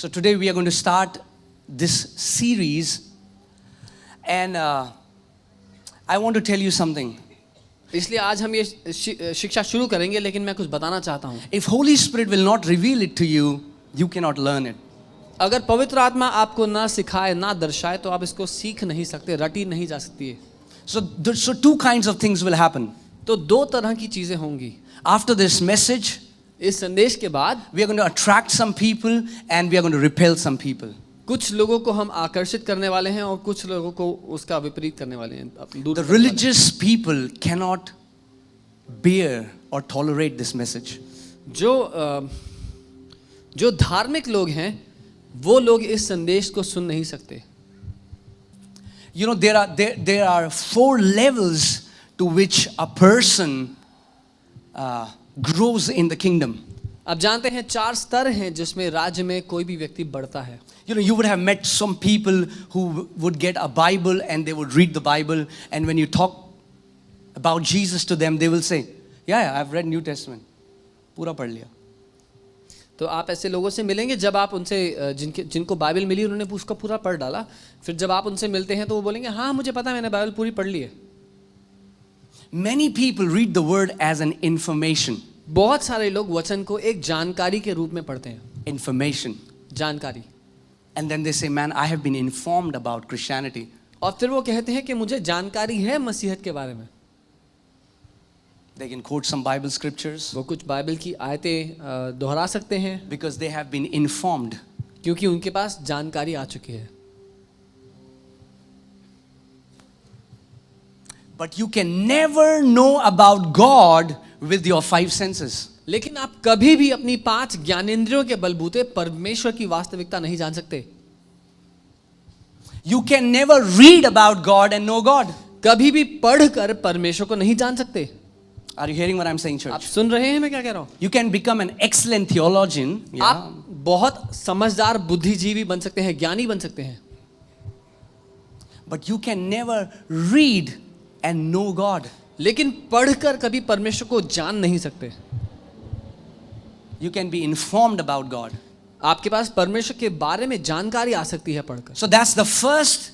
So today we are going to start this series, and I want to tell you something. इसलिए आज हम ये शिक्षा शुरू करेंगे, लेकिन मैं कुछ बताना चाहता हूँ. If Holy Spirit will not reveal it to you, you cannot learn it. अगर पवित्र आत्मा आपको ना सिखाए ना दर्शाए तो आप इसको सीख नहीं सकते, रटी नहीं जा सकती है. So two kinds of things will happen. तो दो तरह की चीजें होंगी. After this message, इस संदेश के बाद we are going to attract some people and we are going to repel some people. कुछ लोगों को हम आकर्षित करने वाले हैं और कुछ लोगों को उसका विपरीत करने वाले हैं. The religious people cannot bear or tolerate this message. जो धार्मिक लोग हैं वो लोग इस संदेश को सुन नहीं सकते. You know, there are 4 levels to which a person grows in the kingdom. अब जानते हैं 4 स्तर हैं जिसमें राज्य में कोई भी व्यक्ति बढ़ता है. You know, you would have met some people who would get a Bible and they would read the Bible, and when you talk about Jesus to them, they will say, yeah, I've read New Testament. पूरा पढ़ लिया. तो आप ऐसे लोगों से मिलेंगे जब आप उनसे जिनको बाइबल मिली उन्होंने उसका पूरा पढ़ डाला. फिर जब आप उनसे मिलते हैं तो वो बोलेंगे हाँ मुझे पता है, मैंने बाइबल पूरी पढ़ ली है. Many people read the word as an information. बहुत सारे लोग वचन को एक जानकारी के रूप में पढ़ते हैं. Information. जानकारी. And then they say, man, I have been informed about Christianity. और फिर वो कहते हैं कि मुझे जानकारी है मसीहत के बारे में. They can quote some Bible scriptures. वो कुछ बाइबल की आयतें दोहरा सकते हैं. Because they have been informed. क्योंकि उनके पास जानकारी आ चुकी है. But you can never know about God with your 5 senses. लेकिन आप कभी भी अपनी 5 ज्ञानेंद्रियों के बलबूते परमेश्वर की वास्तविकता नहीं जान सकते. You can never read about God and know God. कभी भी पढ़कर परमेश्वर को नहीं जान सकते. Are you hearing what I'm saying, church? आप सुन रहे हैं मैं क्या कह रहा हूँ? You can become an excellent theologian. Yeah. आप बहुत समझदार बुद्धिजीवी बन सकते हैं, ज्ञानी बन सकते हैं. But you can never read and know God. लेकिन पढ़कर कभी परमेश्वर को जान नहीं सकते. You can be informed about God. आपके पास परमेश्वर के बारे में जानकारी आ सकती है पढ़कर. So that's the first,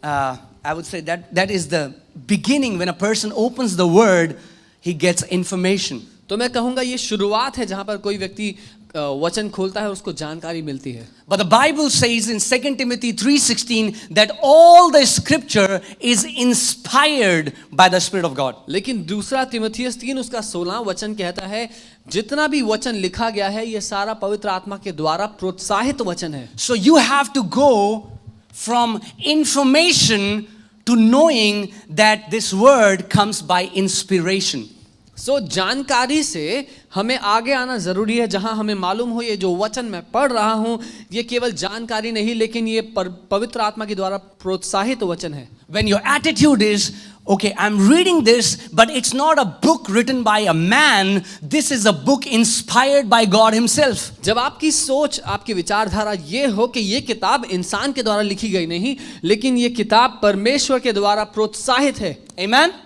I would say that is the beginning. When a person opens the word, he gets information. तो मैं कहूँगा ये शुरुआत है जहाँ पर कोई व्यक्ति वचन खोलता है उसको जानकारी मिलती है. But the Bible says in 2 Timothy 3:16 that all the scripture is inspired by the Spirit of God. लेकिन दूसरा तिमुथियुस 3 उसका 16 वचन कहता है जितना भी वचन लिखा गया है ये सारा पवित्र आत्मा के द्वारा प्रोत्साहित वचन है. So you have to go from information to knowing that this word comes by inspiration. So जानकारी से हमें आगे आना जरूरी है जहां हमें मालूम हो ये जो वचन मैं पढ़ रहा हूं ये केवल जानकारी नहीं लेकिन ये पवित्र आत्मा के द्वारा प्रोत्साहित वचन है. When your attitude is, okay, I'm reading this, but it's not a book written by a man, this is a book inspired by God himself. जब आपकी सोच आपकी विचारधारा ये हो कि ये किताब इंसान के द्वारा लिखी गई नहीं लेकिन ये किताब परमेश्वर के द्वारा प्रोत्साहित है. Amen?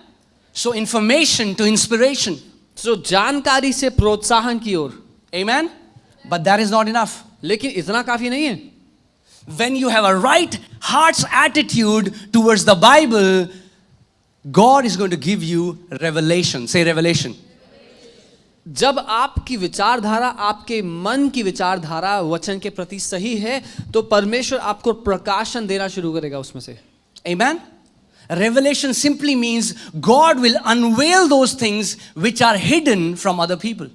So information to inspiration. So जानकारी से प्रोत्साहन की ओर. Amen? But that is not enough. लेकिन इतना काफी नहीं है. When you have a right heart's attitude towards the Bible, God is going to give you revelation. Say revelation. जब आपकी विचारधारा आपके मन की विचारधारा वचन के प्रति सही है तो परमेश्वर आपको प्रकाशन देना शुरू करेगा उसमें से. Amen? Revelation simply means God will unveil those things which are hidden from other people.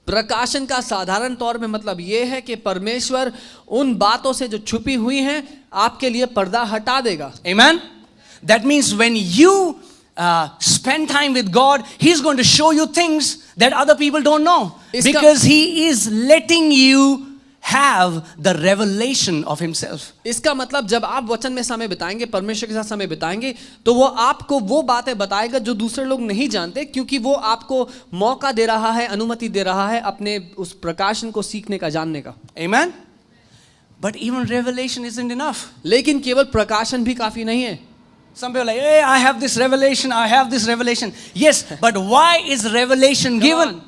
प्रकाशन का साधारण तौर में मतलब ये है कि परमेश्वर उन बातों से जो छुपी हुई हैं आपके लिए पर्दा हटा देगा. Amen? That means when you spend time with God, He's going to show you things that other people don't know. Because He is letting you have the revelation of himself. इसका मतलब जब आप वचन में समय बिताएंगे परमेश्वर के साथ समय बिताएंगे तो वो आपको वो बातें बताएगा जो दूसरे लोग नहीं जानते क्योंकि वो आपको मौका दे रहा है, अनुमति दे रहा है अपने उस प्रकाशन को सीखने का, जानने का. Amen? But even revelation isn't enough. लेकिन केवल प्रकाशन भी काफी नहीं है. Some people are like, hey, I have this revelation, I have this revelation. Yes, but why is revelation given?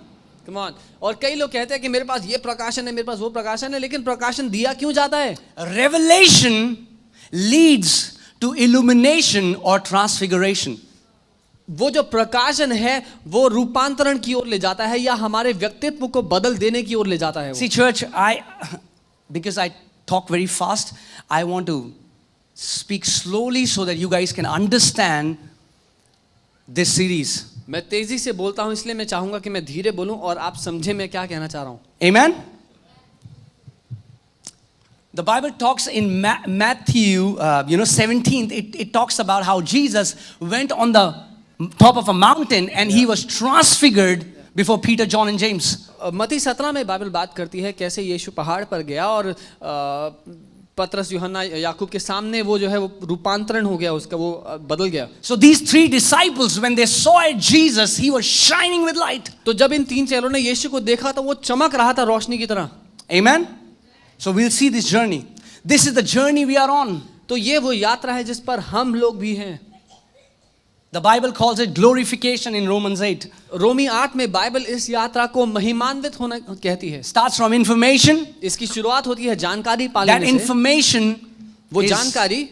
Come on. और कई लोग कहते हैं कि मेरे पास ये प्रकाशन है, मेरे पास वो प्रकाशन है, लेकिन प्रकाशन दिया क्यों जाता है? Revelation leads to illumination or transfiguration. वो जो प्रकाशन है वो रूपांतरण की ओर ले जाता है या हमारे व्यक्तित्व को बदल देने की ओर ले जाता है वो। See, church, because I talk very fast, I want to speak slowly so that you guys can understand this series. मैं तेजी से बोलता हूं इसलिए मैं चाहूंगा कि मैं धीरे बोलूं और आप समझे मैं क्या कहना चाह रहा हूं। Amen? The Bible talks in Matthew, 17th, it talks about how Jesus went on the top of a mountain and he was transfigured before Peter, John and James. मत्ती 17 में बाइबल बात करती है कैसे यीशु पहाड़ पर गया और पतरस, यूहन्ना, याकूब के सामने वो जो है वो रूपांतरण हो गया, उसका वो बदल गया। So these three disciples, when they saw Jesus, he was shining with light. तो जब इन तीन चेलों ने यीशु को देखा तो वो चमक रहा था रोशनी की तरह। Amen? So we'll see this journey. This is the journey we are on. तो ये वो यात्रा है जिस पर हम लोग भी हैं। The Bible calls it glorification in Romans 8. रोमी 8 में बाइबल इस यात्रा को महिमान्वित होना कहती है। Starts from information. इसकी शुरुआत होती है जानकारी पाने That से। information, वो is- जानकारी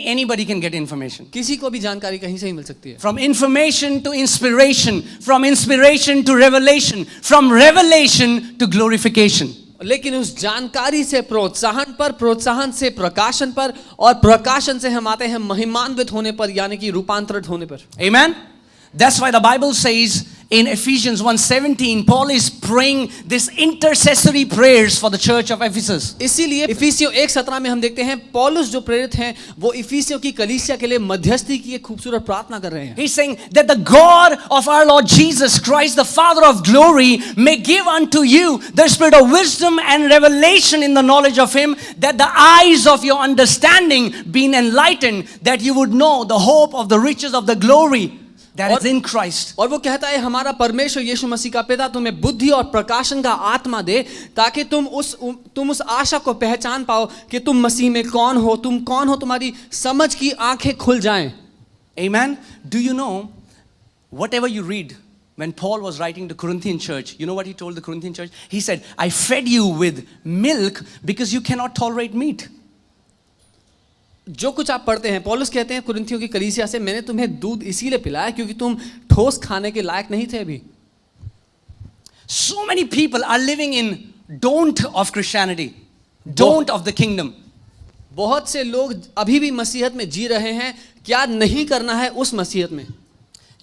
anybody can get information. किसी को भी जानकारी कहीं से ही मिल सकती है। From information to inspiration, from inspiration to revelation, from revelation to glorification. लेकिन उस जानकारी से प्रोत्साहन पर, प्रोत्साहन से प्रकाशन पर और प्रकाशन से हम आते हैं महिमान्वित होने पर, यानी कि रूपांतरित होने पर। Amen? That's why the Bible says in Ephesians 1:17, Paul is praying this intercessory prayers for the church of Ephesus. इसीलिए इफिसियों 1:17 में हम देखते हैं पौलुस जो प्रेरित हैं वो इफिसियों की कलीसिया के लिए मध्यस्थी की एक खूबसूरत प्रार्थना कर रहे हैं। He's saying that the God of our Lord Jesus Christ, the Father of glory, may give unto you the spirit of wisdom and revelation in the knowledge of Him, that the eyes of your understanding being enlightened, that you would know the hope of the riches of the glory that is in Christ. और वो कहता है हमारा परमेश्वर यीशु मसीह का पिता तुम्हें बुद्धि और प्रकाशन का आत्मा दे ताकि तुम उस आशा को पहचान पाओ कि तुम मसीह में कौन हो, तुम कौन हो, तुम्हारी समझ की आंखें खुल जाएं। Amen? Do you know, whatever you read, when Paul was writing to Corinthian church, you know what he told the Corinthian church? He said, I fed you with milk because you cannot tolerate meat. जो कुछ आप पढ़ते हैं, पौलुस कहते हैं कुरिन्थियों की कलीसिया से, मैंने तुम्हें दूध इसीलिए पिलाया क्योंकि तुम ठोस खाने के लायक नहीं थे अभी। So many people are living in don't of Christianity, don't of the kingdom. बहुत से लोग अभी भी मसीहत में जी रहे हैं, क्या नहीं करना है उस मसीहत में।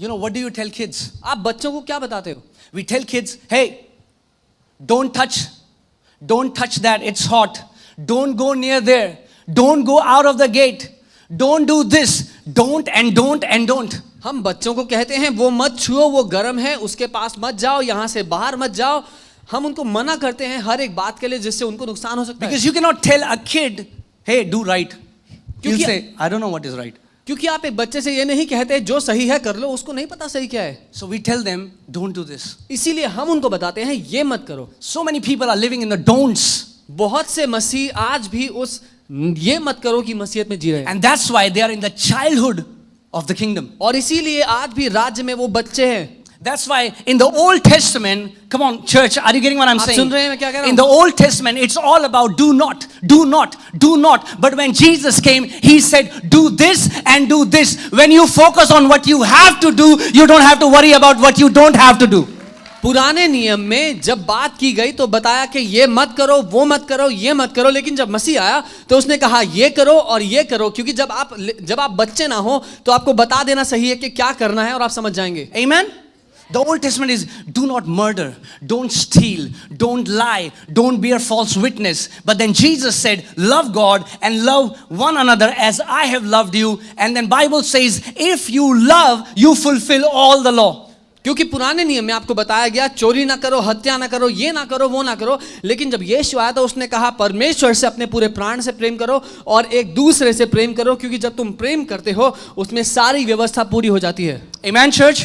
You know, what do you tell kids? आप बच्चों को क्या बताते हो? We tell kids, hey, don't touch that, it's hot. Don't go near there. Don't go out of the gate. Don't do this. Don't and don't and don't. हम बच्चों को कहते हैं वो मत छुओ, वो गर्म है, उसके पास मत जाओ, यहाँ से बाहर मत जाओ। हम उनको मना करते हैं हर एक बात के लिए जिससे उनको नुकसान हो सकता है। Because you cannot tell a kid, hey, do right. You'll क्योंकि- say, I don't know what is right. क्योंकि आप एक बच्चे से ये नहीं कहते जो सही है कर लो, उसको नहीं पता सही क्या है। So we tell them, don't do this. इसीलिए हम उनको बताते हैं ये मत करो। So many people are living in the don'ts. बहुत से मसीह आज भी उस ये मत करो की मसीहत में जी रहे हैं। And that's why they are in the childhood of the kingdom. और इसीलिए आज भी राज्य में वो बच्चे हैं। That's why in the Old Testament, come on, church, are you getting what I'm आप saying? सुन रहे हैं मैं क्या कह रहा In हूं? the Old Testament, it's all about do not, do not, do not. But when Jesus came, He said, do this and do this. When you focus on what you have to do, you don't have to worry about what you don't have to do. पुराने नियम में जब बात की गई तो बताया कि ये मत करो, वो मत करो, ये मत करो, लेकिन जब मसीह आया तो उसने कहा ये करो और ये करो, क्योंकि जब आप बच्चे ना हो तो आपको बता देना सही है कि क्या करना है और आप समझ जाएंगे। Amen? The Old Testament is do not murder, don't steal, don't lie, don't bear false witness. But then Jesus said, love God and love one another as I have loved you. And then Bible says, if you love, you fulfill all the law. क्योंकि पुराने नियम में आपको बताया गया चोरी ना करो, हत्या ना करो, ये ना करो, वो ना करो, लेकिन जब यीशु आया तो उसने कहा परमेश्वर से अपने पूरे प्राण से प्रेम करो और एक दूसरे से प्रेम करो, क्योंकि जब तुम प्रेम करते हो उसमें सारी व्यवस्था पूरी हो जाती है। Amen, church?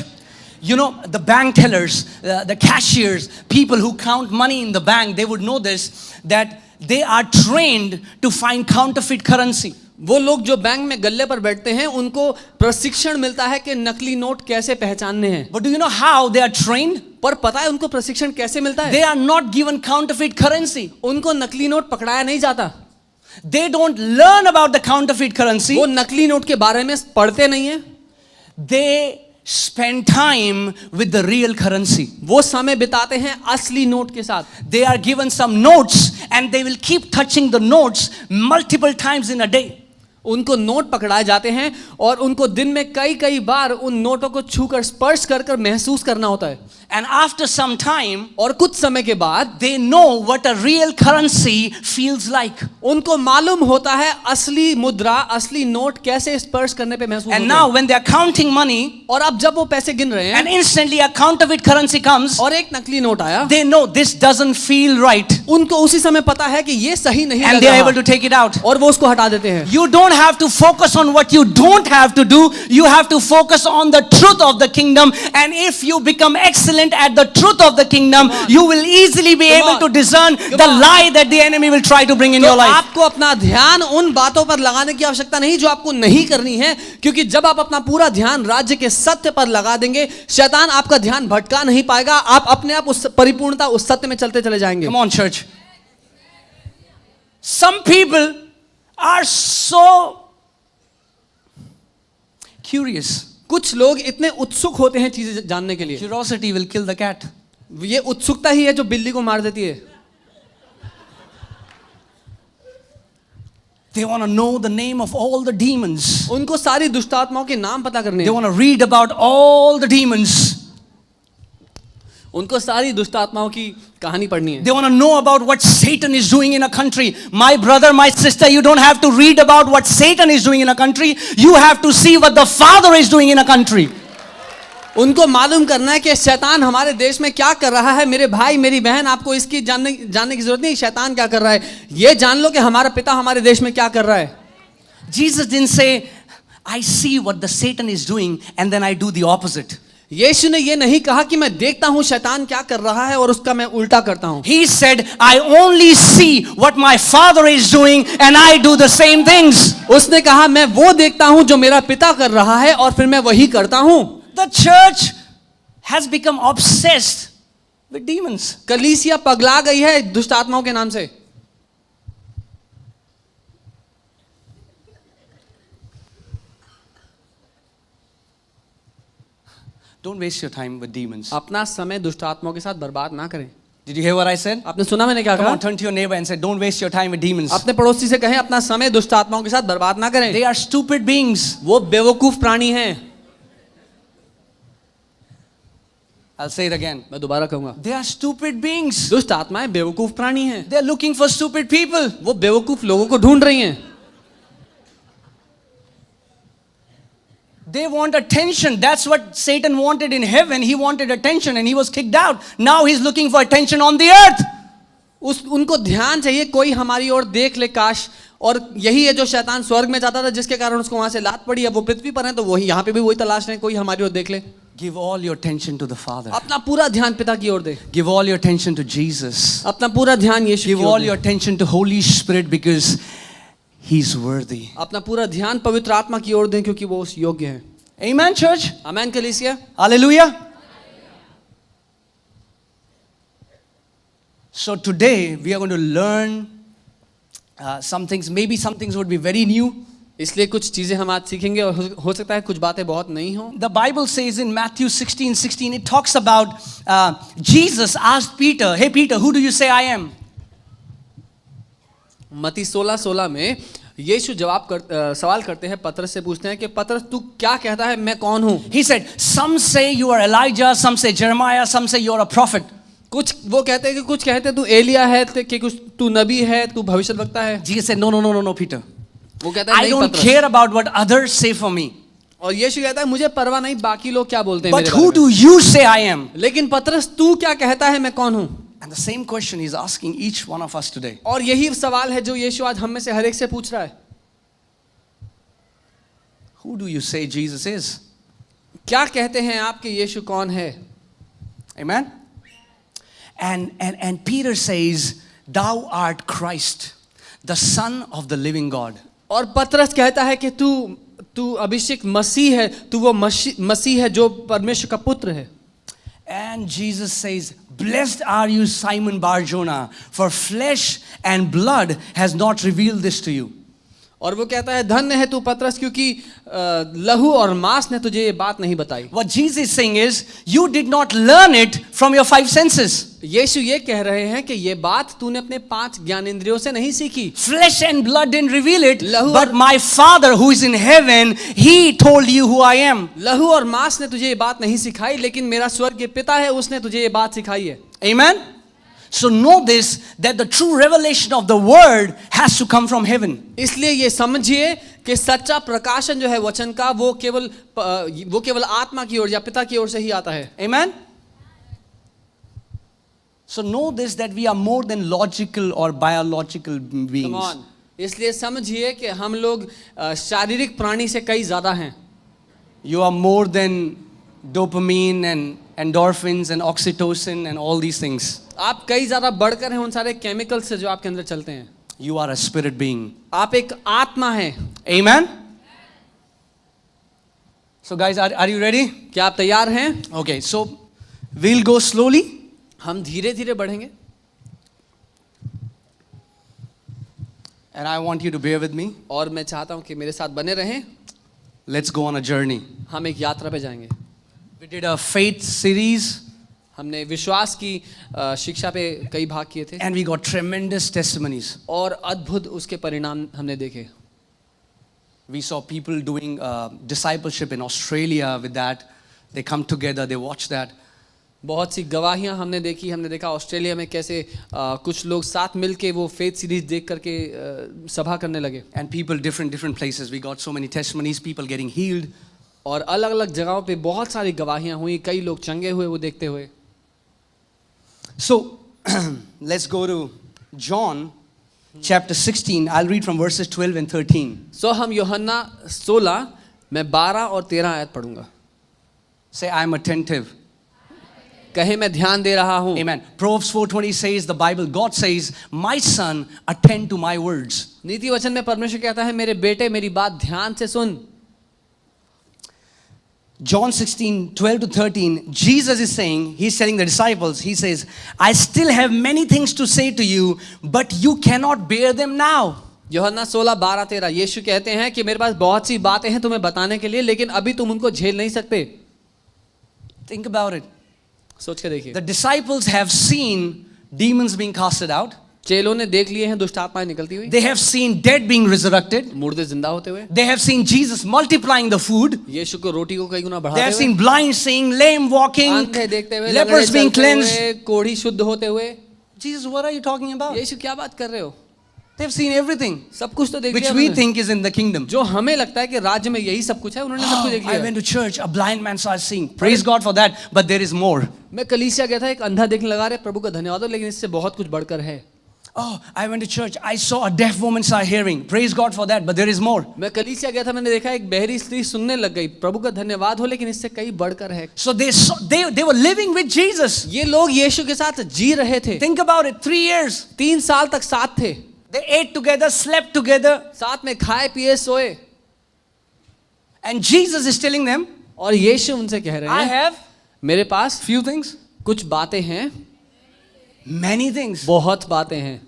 You know, the bank tellers, the cashiers, people who count money in the bank, they would know this, that they are trained to find counterfeit currency. वो लोग जो बैंक में गल्ले पर बैठते हैं उनको प्रशिक्षण मिलता है कि नकली नोट कैसे पहचानने हैं। But do you know how they are trained? पर पता है उनको प्रशिक्षण कैसे मिलता है? They are not given counterfeit currency. उनको नकली नोट पकड़ाया नहीं जाता। They don't learn about the counterfeit currency. वो नकली नोट के बारे में पढ़ते नहीं है। They spend time with the real currency. वो समय बिताते हैं असली नोट के साथ। They are given some notes and they will keep touching the notes multiple times in a day. उनको नोट पकड़ाए जाते हैं और उनको दिन में कई कई बार उन नोटों को छूकर स्पर्श कर कर महसूस करना होता है। And after some time, और कुछ समय के बाद they know what a real currency feels like. उनको मालूम होता है असली मुद्रा, असली नोट कैसे स्पर्श करने पे महसूस And होते now हैं। when they are counting money और अब जब वो पैसे गिन रहे हैं and instantly a counterfeit currency comes, और एक नकली नोट आया, they know this doesn't feel right उनको उसी समय पता है कि ये सही नहीं and लग they are रहा able to take it out. और वो उसको हटा देते हैं। You don't have to focus on what you don't have to do. You have to focus on the truth of the kingdom. And if you become excellent at the truth of the kingdom, you will easily be able to discern the lie that the enemy will try to bring in your तो life. आपको अपना ध्यान उन बातों पर लगाने की आवश्यकता नहीं जो आपको नहीं करनी है, क्योंकि जब आप अपना पूरा ध्यान राज्य के सत्य पर लगा देंगे, शैतान आपका ध्यान भटका नहीं पाएगा। आप अपने आप उस परिपूर्णता, उस सत्य में चलते चले जाएंगे। Come on, church. Some people are so curious. कुछ लोग इतने उत्सुक होते हैं चीजें जानने के लिए। Curiosity will kill the cat. ये उत्सुकता ही है जो बिल्ली को मार देती है। They want to know the name of all the demons. उनको सारी दुष्टात्माओं के नाम पता करने They हैं। want to read about all the demons. उनको सारी दुष्टात्माओं की कहानी पढ़नी है। They want to know about what Satan is doing in a country. My brother, my sister, you don't have to read about what Satan is doing in a country. You have to see what the Father is doing in a country. उनको मालूम करना है कि शैतान हमारे देश में क्या कर रहा है। मेरे भाई, मेरी बहन, आपको इसकी जानने की जरूरत नहीं, शैतान क्या कर रहा है। ये जान लो कि हमारा पिता हमारे देश में क्या कर रहा है। Jesus didn't say, I see what the Satan is doing and then I do the opposite. यीशु ने ये नहीं कहा कि मैं देखता हूं शैतान क्या कर रहा है और उसका मैं उल्टा करता हूं। He said, I only see what my Father is doing and I do the same things. उसने कहा मैं वो देखता हूं जो मेरा पिता कर रहा है और फिर मैं वही करता हूं। The church has become obsessed with demons. कलीसिया पगला गई है दुष्ट आत्माओं के नाम से। Don't waste your time with demons. अपना समय दुष्ट आत्माओं के साथ बर्बाद ना करें। Did you hear what I said? आपने सुना मैंने क्या Come कहा? on, turn to your neighbor and say, don't waste your time with demons. अपने पड़ोसी से कहें अपना समय दुष्ट आत्माओं के साथ बर्बाद ना करें। They are stupid beings. वो बेवकूफ प्राणी हैं। I'll say it again. मैं दोबारा कहूंगा, They are stupid beings. दुष्ट आत्माएं बेवकूफ प्राणी हैं। They are looking for stupid people. वो बेवकूफ लोगों को ढूंढ रही हैं। They want attention. That's what Satan wanted in heaven. He wanted attention and he was kicked out. Now he's looking for attention on the earth. उनको ध्यान चाहिए, कोई हमारी ओर देख ले काश। और यही है जो शैतान स्वर्ग में जाता था, जिसके कारण उसको वहां से लात पड़ी। अब वो पृथ्वी पर है तो वही यहाँ पे भी वही तलाश रहे, कोई हमारी ओर देख ले। Give all your attention to the Father. अपना पूरा ध्यान पिता की ओर दे। Give all your attention to Jesus. अपना पूरा ध्यान यीशु Give की all ore your they. attention to Holy Spirit because He's worthy. अपना पूरा ध्यान पवित्र आत्मा की ओर दें क्योंकि वो उस योग्य है। Amen, church? आमेन कलीसिया। Hallelujah. So today we are going to learn some things. Maybe some things would be very new. इसलिए कुछ चीजें हम आज सीखेंगे और हो सकता है कुछ बातें बहुत नई हो। The Bible says in Matthew 16:16, it talks about Jesus asked Peter, "Hey Peter, who do you say I am?" मत्ती 16:16 में यीशु सवाल करते हैं, पतरस से पूछते हैं कि पतरस तू क्या कहता है, मैं कौन हूं? He said, "Some say you are Elijah, some say Jeremiah, some say you are a prophet." कुछ वो कहते हैं कि कुछ कहते हैं तू एलिया है, कि कुछ तू नबी है, तू भविष्यद्वक्ता है। Jesus said, "No, Peter. वो कहता है I नहीं don't पतरस। care about what others say for me. और यीशु कहता है मुझे परवाह नहीं बाकी लोग क्या बोलते हैं But मेरे who बारे do you say I am?" में। लेकिन पतरस तू क्या कहता है, मैं कौन हूं? And the same question he's asking each one of us today. और यही सवाल है जो यीशु आज हम में से हर एक से पूछ रहा है। Who do you say Jesus is? क्या कहते हैं आप कि यीशु कौन है? Amen? And Peter says, "Thou art Christ, the Son of the living God." और पतरस कहता है कि तू अभिषेक मसीह है, तू वो मसीह है जो परमेश्वर का पुत्र है। And Jesus says, "Blessed are you, Simon Bar-Jonah, for flesh and blood has not revealed this to you." और वो कहता है धन्य है तू पतरस, क्योंकि लहू और मांस ने तुझे ये बात नहीं बताई। What Jesus is saying is, you did not learn it from your five senses. यीशु ये कह रहे हैं कि ये बात तूने अपने 5 ज्ञानेंद्रियों से नहीं सीखी। Flesh and blood didn't reveal it, लहू but my Father who is in heaven, He told you who I am. लहू और मांस ने तुझे ये बात नहीं सिखाई, लेकिन मेरा स्वर्गीय पिता है, उसने तुझे ये बात सिखाई है। Amen? So know this, that the true revelation of the word has to come from heaven. इसलिए ये समझिए कि सच्चा प्रकाशन जो है वचन का वो केवल आत्मा की ओर या पिता की ओर से ही आता है। Amen? So know this, that we are more than logical or biological beings. Come on. इसलिए समझिए कि हम लोग शारीरिक प्राणी से कई ज्यादा हैं। You are more than dopamine and endorphins and oxytocin and all these things. आप कई ज्यादा बढ़कर हैं उन सारे केमिकल से जो आपके अंदर चलते हैं। You are a spirit being. आप एक आत्मा हैं। Amen? So guys, are you ready? क्या आप तैयार हैं? Okay, so we'll go slowly. हम धीरे धीरे बढ़ेंगे। And I want you to bear with me. और मैं चाहता हूं कि मेरे साथ बने रहें। Let's go on a journey. हम एक यात्रा पे जाएंगे। We did a faith series हमने विश्वास की शिक्षा पे कई भाग किए थे and we got tremendous testimonies. और अद्भुत उसके परिणाम हमने देखे। We saw people doing discipleship in Australia with that. They come together, they watch that. बहुत सी गवाहियां हमने देखा ऑस्ट्रेलिया में कैसे कुछ लोग साथ मिलके वो फेथ सीरीज देख करके सभा करने लगे। And people different places. We got so many testimonies, people getting healed. और अलग अलग जगहों पे बहुत सारी गवाहियां हुई, कई लोग चंगे हुए वो देखते हुए। So let's go to John chapter 16. I'll read from verses 12 and 13. So हम यूहन्ना 16 मैं 12 और 13 आयत पढ़ूंगा। Say, I'm attentive. कहे मैं ध्यान दे रहा हूँ। Amen. Proverbs 4:20 says, the Bible, God says, my son, attend to my words. नीति वचन में परमेश्वर कहता है मेरे बेटे मेरी बात ध्यान से सुन। John 16:12 to 13, Jesus is saying, he's telling the disciples, he says, I still have many things to say to you, but you cannot bear them now. यूहन्ना 16 12 13 यीशु कहते हैं कि मेरे पास बहुत सी बातें हैं तुम्हें बताने के लिए, लेकिन अभी तुम उनको झेल नहीं सकते। Think about it. सोच के देखिए। The disciples have seen demons being casted out. चेलों ने देख लिए हैं दुष्ट आत्माएं निकलती हुई। They have seen dead being resurrected. मुर्दे जिंदा होते हुए। They have seen Jesus multiplying the food. यीशु को रोटी को कई गुना They बढ़ाते have हुए। seen blind seeing, lame walking, अंधे देखते हुए, lepers लंगड़े being चलते cleansed. हुए, कोढ़ी शुद्ध होते हुए। Jesus, what are you talking about? यीशु क्या बात कर रहे हो? They've seen everything, सब कुछ तो देख which लिया we उन्होंने। think is in the kingdom. जो हमें लगता है कि राज्य में यही सब कुछ है, उन्होंने सब कुछ देख I लिया। went to church, a blind man started seeing. Praise God for that, but there is more. मैं कलीसिया गया था, एक अंधा देखने लगा रहे, प्रभु का धन्यवाद हो, लेकिन इससे बहुत कुछ बढ़कर है। Oh, I went to church, I saw a deaf woman start hearing. Praise God for that, but there is more. मैं कलीसिया गया था, मैंने देखा एक बहरी स्त्री सुनने लग गई, प्रभु का धन्यवाद हो, लेकिन इससे कई बढ़कर है। So they were living with Jesus. ये लोग यीशु के साथ जी रहे थे। Think about it, 3 years. 3 साल तक साथ थे, They ate together, slept together, साथ में खाए पिए सोए, and Jesus is telling them, और यीशु उनसे कह रहे I हैं have मेरे पास few things, कुछ बातें हैं, many things. बहुत बातें हैं।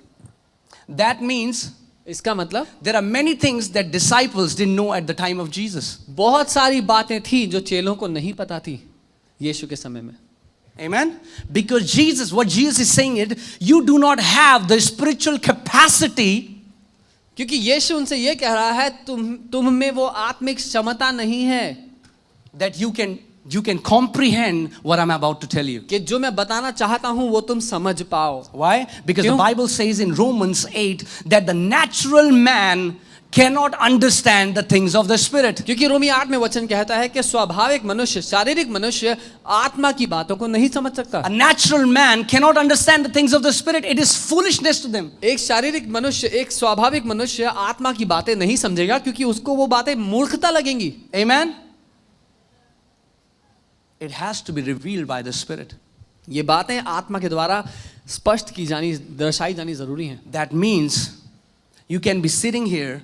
That means इसका मतलब there are many things that disciples didn't know at the time of Jesus. बहुत सारी बातें थी जो चेलों को नहीं पता थी यीशु के समय में। Amen? Because Jesus, what Jesus is saying is, you do not have the spiritual capacity क्योंकि यीशु उनसे ये कह रहा है तुम में वो आत्मिक क्षमता नहीं है that you can comprehend what I'm about to tell you. कि जो मैं बताना चाहता हूं वो तुम समझ पाओ। Why? Because क्यों? the Bible says in Romans 8 that the natural man cannot understand the things of the spirit. क्योंकि रोमी 8 में वचन कहता है कि स्वाभाविक मनुष्य, शारीरिक मनुष्य आत्मा की बातों को नहीं समझ सकता। A natural man cannot understand the things of the spirit. It is foolishness to them. एक शारीरिक मनुष्य, एक स्वाभाविक मनुष्य आत्मा की बातें नहीं समझेगा क्योंकि उसको वो बातें मूर्खता लगेंगी। Amen? It has to be revealed by the spirit. ये बातें आत्मा के द्वारा स्पष्ट की जानी, दर्शाई जानी जरूरी हैं। That means you can be sitting here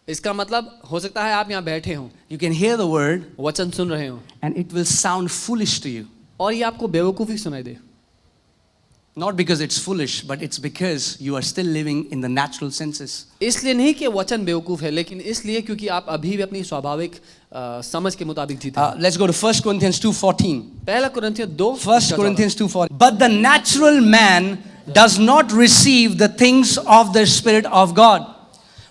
इसका मतलब हो सकता है आप यहाँ बैठे हो, You can hear the word वचन सुन रहे हो and it will sound foolish to you. और ये आपको बेवकूफी सुनाई दे. Not because it's foolish, but it's because you are still living in the natural senses. इसलिए नहीं कि वचन बेवकूफ है, लेकिन इसलिए क्योंकि आप अभी भी अपनी स्वाभाविक समझ के मुताबिक जीते हैं. Let's go to 1 Corinthians 2:14. पहला कुरिन्थियों 2 1 Corinthians 2:14. But the natural man does not receive the things of the Spirit of God,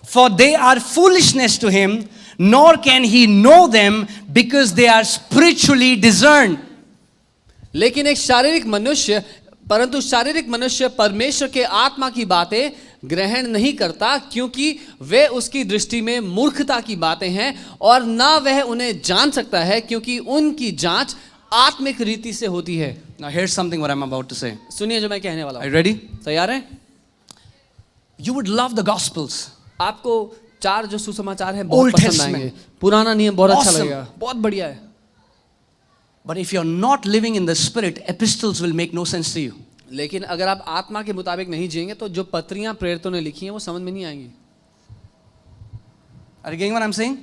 for they are foolishness to him, nor can he know them because they are spiritually discerned. लेकिन एक शारीरिक मनुष्य, परंतु शारीरिक मनुष्य परमेश्वर के आत्मा की बातें ग्रहण नहीं करता, क्योंकि वे उसकी दृष्टि में मूर्खता की बातें हैं और ना वह उन्हें जान सकता है, क्योंकि उनकी जांच आत्मिक रीति से होती है. Now here's something what I'm about to say. सुनिए जो मैं कहने वाला Are हूं. you ready? तैयार हैं? You would love the Gospels. आपको 4 जो सुसमाचार हैं बहुत Old पसंद Testament. आएंगे. पुराना नियम बहुत अच्छा Awesome. लगेगा, बहुत बढ़िया है. But if you're not living in the Spirit, epistles will make no sense to you. लेकिन अगर आप आत्मा के मुताबिक नहीं जिएंगे तो जो पत्रियां प्रेरितों ने लिखी हैं वो समझ में नहीं आएंगी. Are you getting what I'm saying?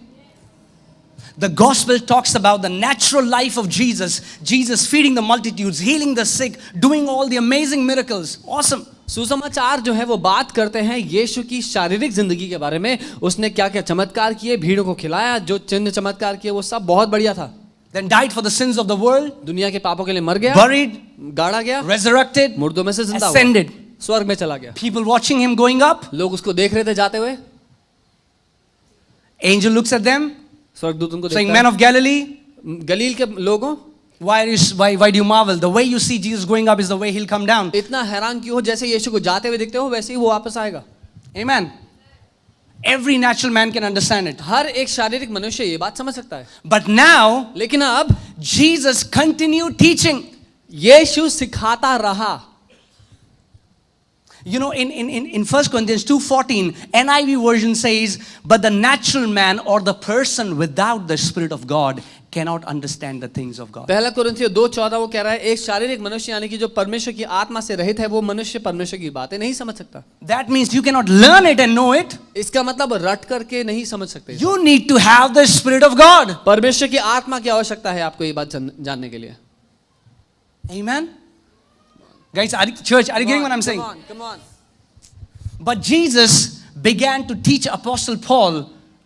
The gospel talks about the natural life of Jesus. Jesus feeding the multitudes, healing the sick, doing all the amazing miracles. Awesome. सुसमाचार जो है वो बात करते हैं यीशु की शारीरिक जिंदगी के बारे में. उसने क्या क्या चमत्कार किए, भीड़ों को खिलाया, जो चिन्ह चमत्कार किए वो सब बहुत बढ़िया था. Then died for the sins of the world, दुनिया के पापों के लिए मर गया, buried, गाड़ा गया, resurrected, मुर्दों में से जिंदा हुआ, ascended. स्वर्ग में चला गया. People watching him going up. लोग उसको देख रहे थे जाते हुए. Angel looks at them, स्वर्गदूत उनको saying, देखता "Men है. of Galilee, गलील के लोगों, why do you marvel? The way you see Jesus going up is the way he'll come down." इतना हैरान क्यों हो? जैसे यीशु को जाते हुए देखते हो वैसे ही वो वापस आएगा. Amen. Every natural man can understand it. हर एक शारीरिक मनुष्य ये बात समझ सकता है. But now, लेकिन अब Jesus continued teaching. यीशु सिखाता रहा. You know, in 1 Corinthians 2:14, NIV version says, "But the natural man or the person without the Spirit of God cannot understand the things of God." पहला कुरिन्थियों 2:14 वो कह रहा है एक शारीरिक मनुष्य यानी कि जो परमेश्वर की आत्मा से रहित है वो मनुष्य परमेश्वर की बातें नहीं समझ सकता. That means you cannot learn it and know it. इसका मतलब रट करके नहीं समझ सकते. You need to have the Spirit of God. परमेश्वर की आत्मा की आवश्यकता है आपको ये बात जानने के लिए. Amen. Guys, church, are you getting what I'm saying? Come on. But Jesus began to teach Apostle Paul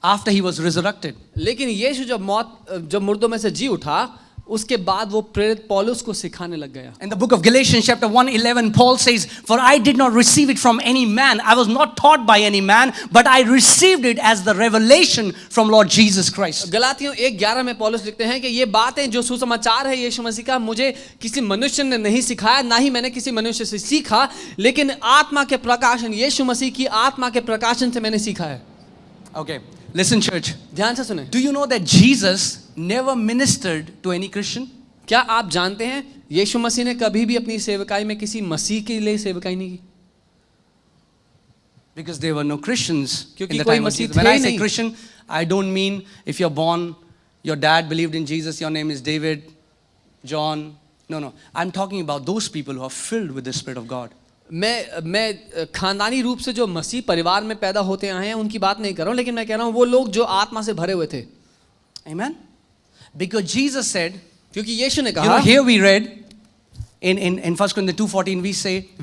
after he was resurrected. लेकिन यीशु जब मुर्दों में से जी उठा उसके बाद वो प्रेरित पौलुस को सिखाने लग गया. In the book of Galatians chapter 1:11, Paul says, "For I did not receive it from any man. I was not taught by any man, but I received it as the revelation from Lord Jesus Christ." गलातियों 1:11 में पौलुस लिखते हैं कि ये बातें जो सुसमाचार है यीशु मसीह का मुझे किसी मनुष्य ने नहीं सिखाया, ना ही मैंने किसी मनुष्य से सीखा, लेकिन आत्मा के प्रकाशन, यीशु मसीह की आत्मा के प्रकाशन से मैंने सीखा है. Okay, listen church. ध्यान से सुने. Do you know that Jesus never ministered to any Christian? क्या आप जानते हैं यीशु मसीह ने कभी भी अपनी सेवकाई में किसी मसीह के लिए सेवकाई नहीं की? Because there were no Christians in क्योंकि the कोई time of Masih Jesus. When थे I ही say नहीं. Christian, I don't mean if you're born, your dad believed in Jesus, your name is David, John. No. I'm talking about those people who are filled with the Spirit of God. मैं खानदानी रूप से जो मसीह परिवार में पैदा होते आए हैं उनकी बात नहीं कर रहा हूँ, लेकिन मैं कह रहा हूँ वो लोग जो आत्मा से भरे हुए थे. Amen? Because Jesus said, क्योंकि यीशु ने you know, कहा, here we read, in 1 Corinthians 2:14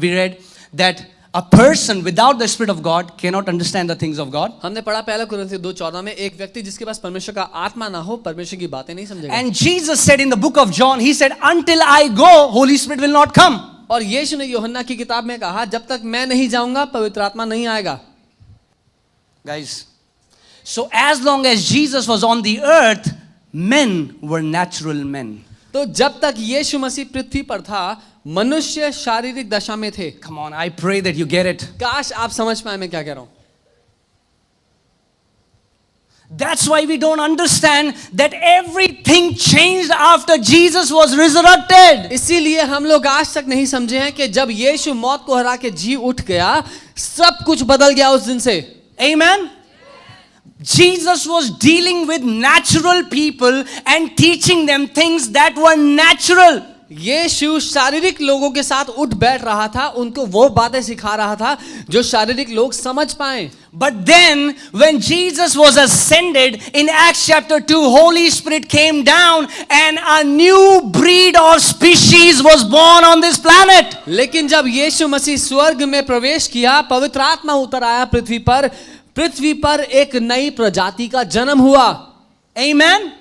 we read that a person without the Spirit of God cannot understand the things of God. हमने पढ़ा पहला कुरिन्थियों 2:14 में एक व्यक्ति जिसके पास परमेश्वर का आत्मा ना हो परमेश्वर की बातें नहीं समझेगा. And Jesus said in the book of John, he said, "Until I go, Holy Spirit will not come." और यीशु ने यूहन्ना की किताब में कहा जब तक मैं नहीं जाऊंगा पवित्र आत्मा नहीं आएगा. Guys, so as long as Jesus was on the earth, men were natural men. तो जब तक यीशु मसीह पृथ्वी पर था मनुष्य शारीरिक दशा में थे. Come on, I pray that you get it. काश आप समझ पाए मैं क्या कह रहा हूं. That's why we don't understand that everything changed after Jesus was resurrected. इसीलिए हम लोग आज तक नहीं समझे हैं कि जब यीशु मौत को हरा के जी उठ गया सब कुछ बदल गया उस दिन से. Amen? Jesus was dealing with natural people and teaching them things that were natural. यीशु शारीरिक लोगों के साथ उठ बैठ रहा था, उनको वो बातें सिखा रहा था जो शारीरिक लोग समझ पाए। But then, when Jesus was ascended in Acts chapter 2, Holy Spirit came down and a new breed of species was born on this planet. लेकिन जब यीशु मसीह स्वर्ग में प्रवेश किया, पवित्र आत्मा उतर आया पृथ्वी पर एक नई प्रजाति का जन्म हुआ। Amen.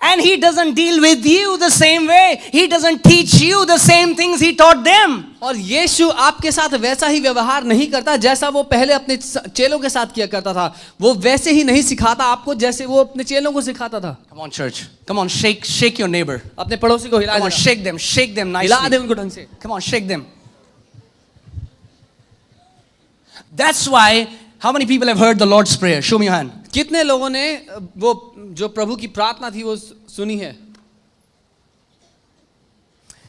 And he doesn't deal with you the same way. He doesn't teach you the same things he taught them. और यीशु आपके साथ वैसा ही व्यवहार नहीं करता जैसा वो पहले अपने चेलों के साथ किया करता था। वो वैसे ही नहीं सिखाता आपको जैसे वो अपने चेलों को सिखाता था। Come on, church. Come on, shake your neighbor. अपने पड़ोसी को हिला Come on, shake them nicely. हिला दे उनको ढंग से। Come on, shake them. That's why, how many people have heard the Lord's Prayer? Show me your hand. कितने लोगों ने वो जो प्रभु की प्रार्थना थी वो सुनी है?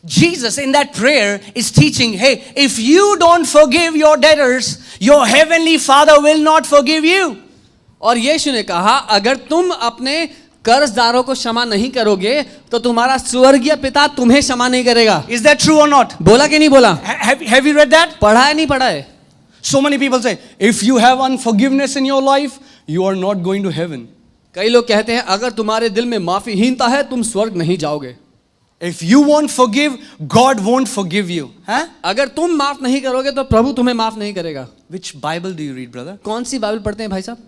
Jesus in that prayer is teaching, hey, if you don't forgive your debtors, your heavenly Father will not forgive you. और यीशु ने कहा, अगर तुम अपने कर्जदारों को क्षमा नहीं करोगे तो तुम्हारा स्वर्गीय पिता तुम्हें क्षमा नहीं करेगा। Is that true or not? बोला कि नहीं बोला? Have you read that? पढ़ा है नहीं पढ़ा है? So many people say, if you have unforgiveness in your life, you are not going to heaven. कई लोग कहते हैं अगर तुम्हारे दिल में माफीहीनता है तुम स्वर्ग नहीं जाओगे। If you won't forgive, God won't forgive you. Huh? अगर तुम माफ नहीं करोगे तो प्रभु तुम्हें माफ नहीं करेगा। Which Bible do you read, brother? कौन सी बाइबल पढ़ते हैं भाई साहब?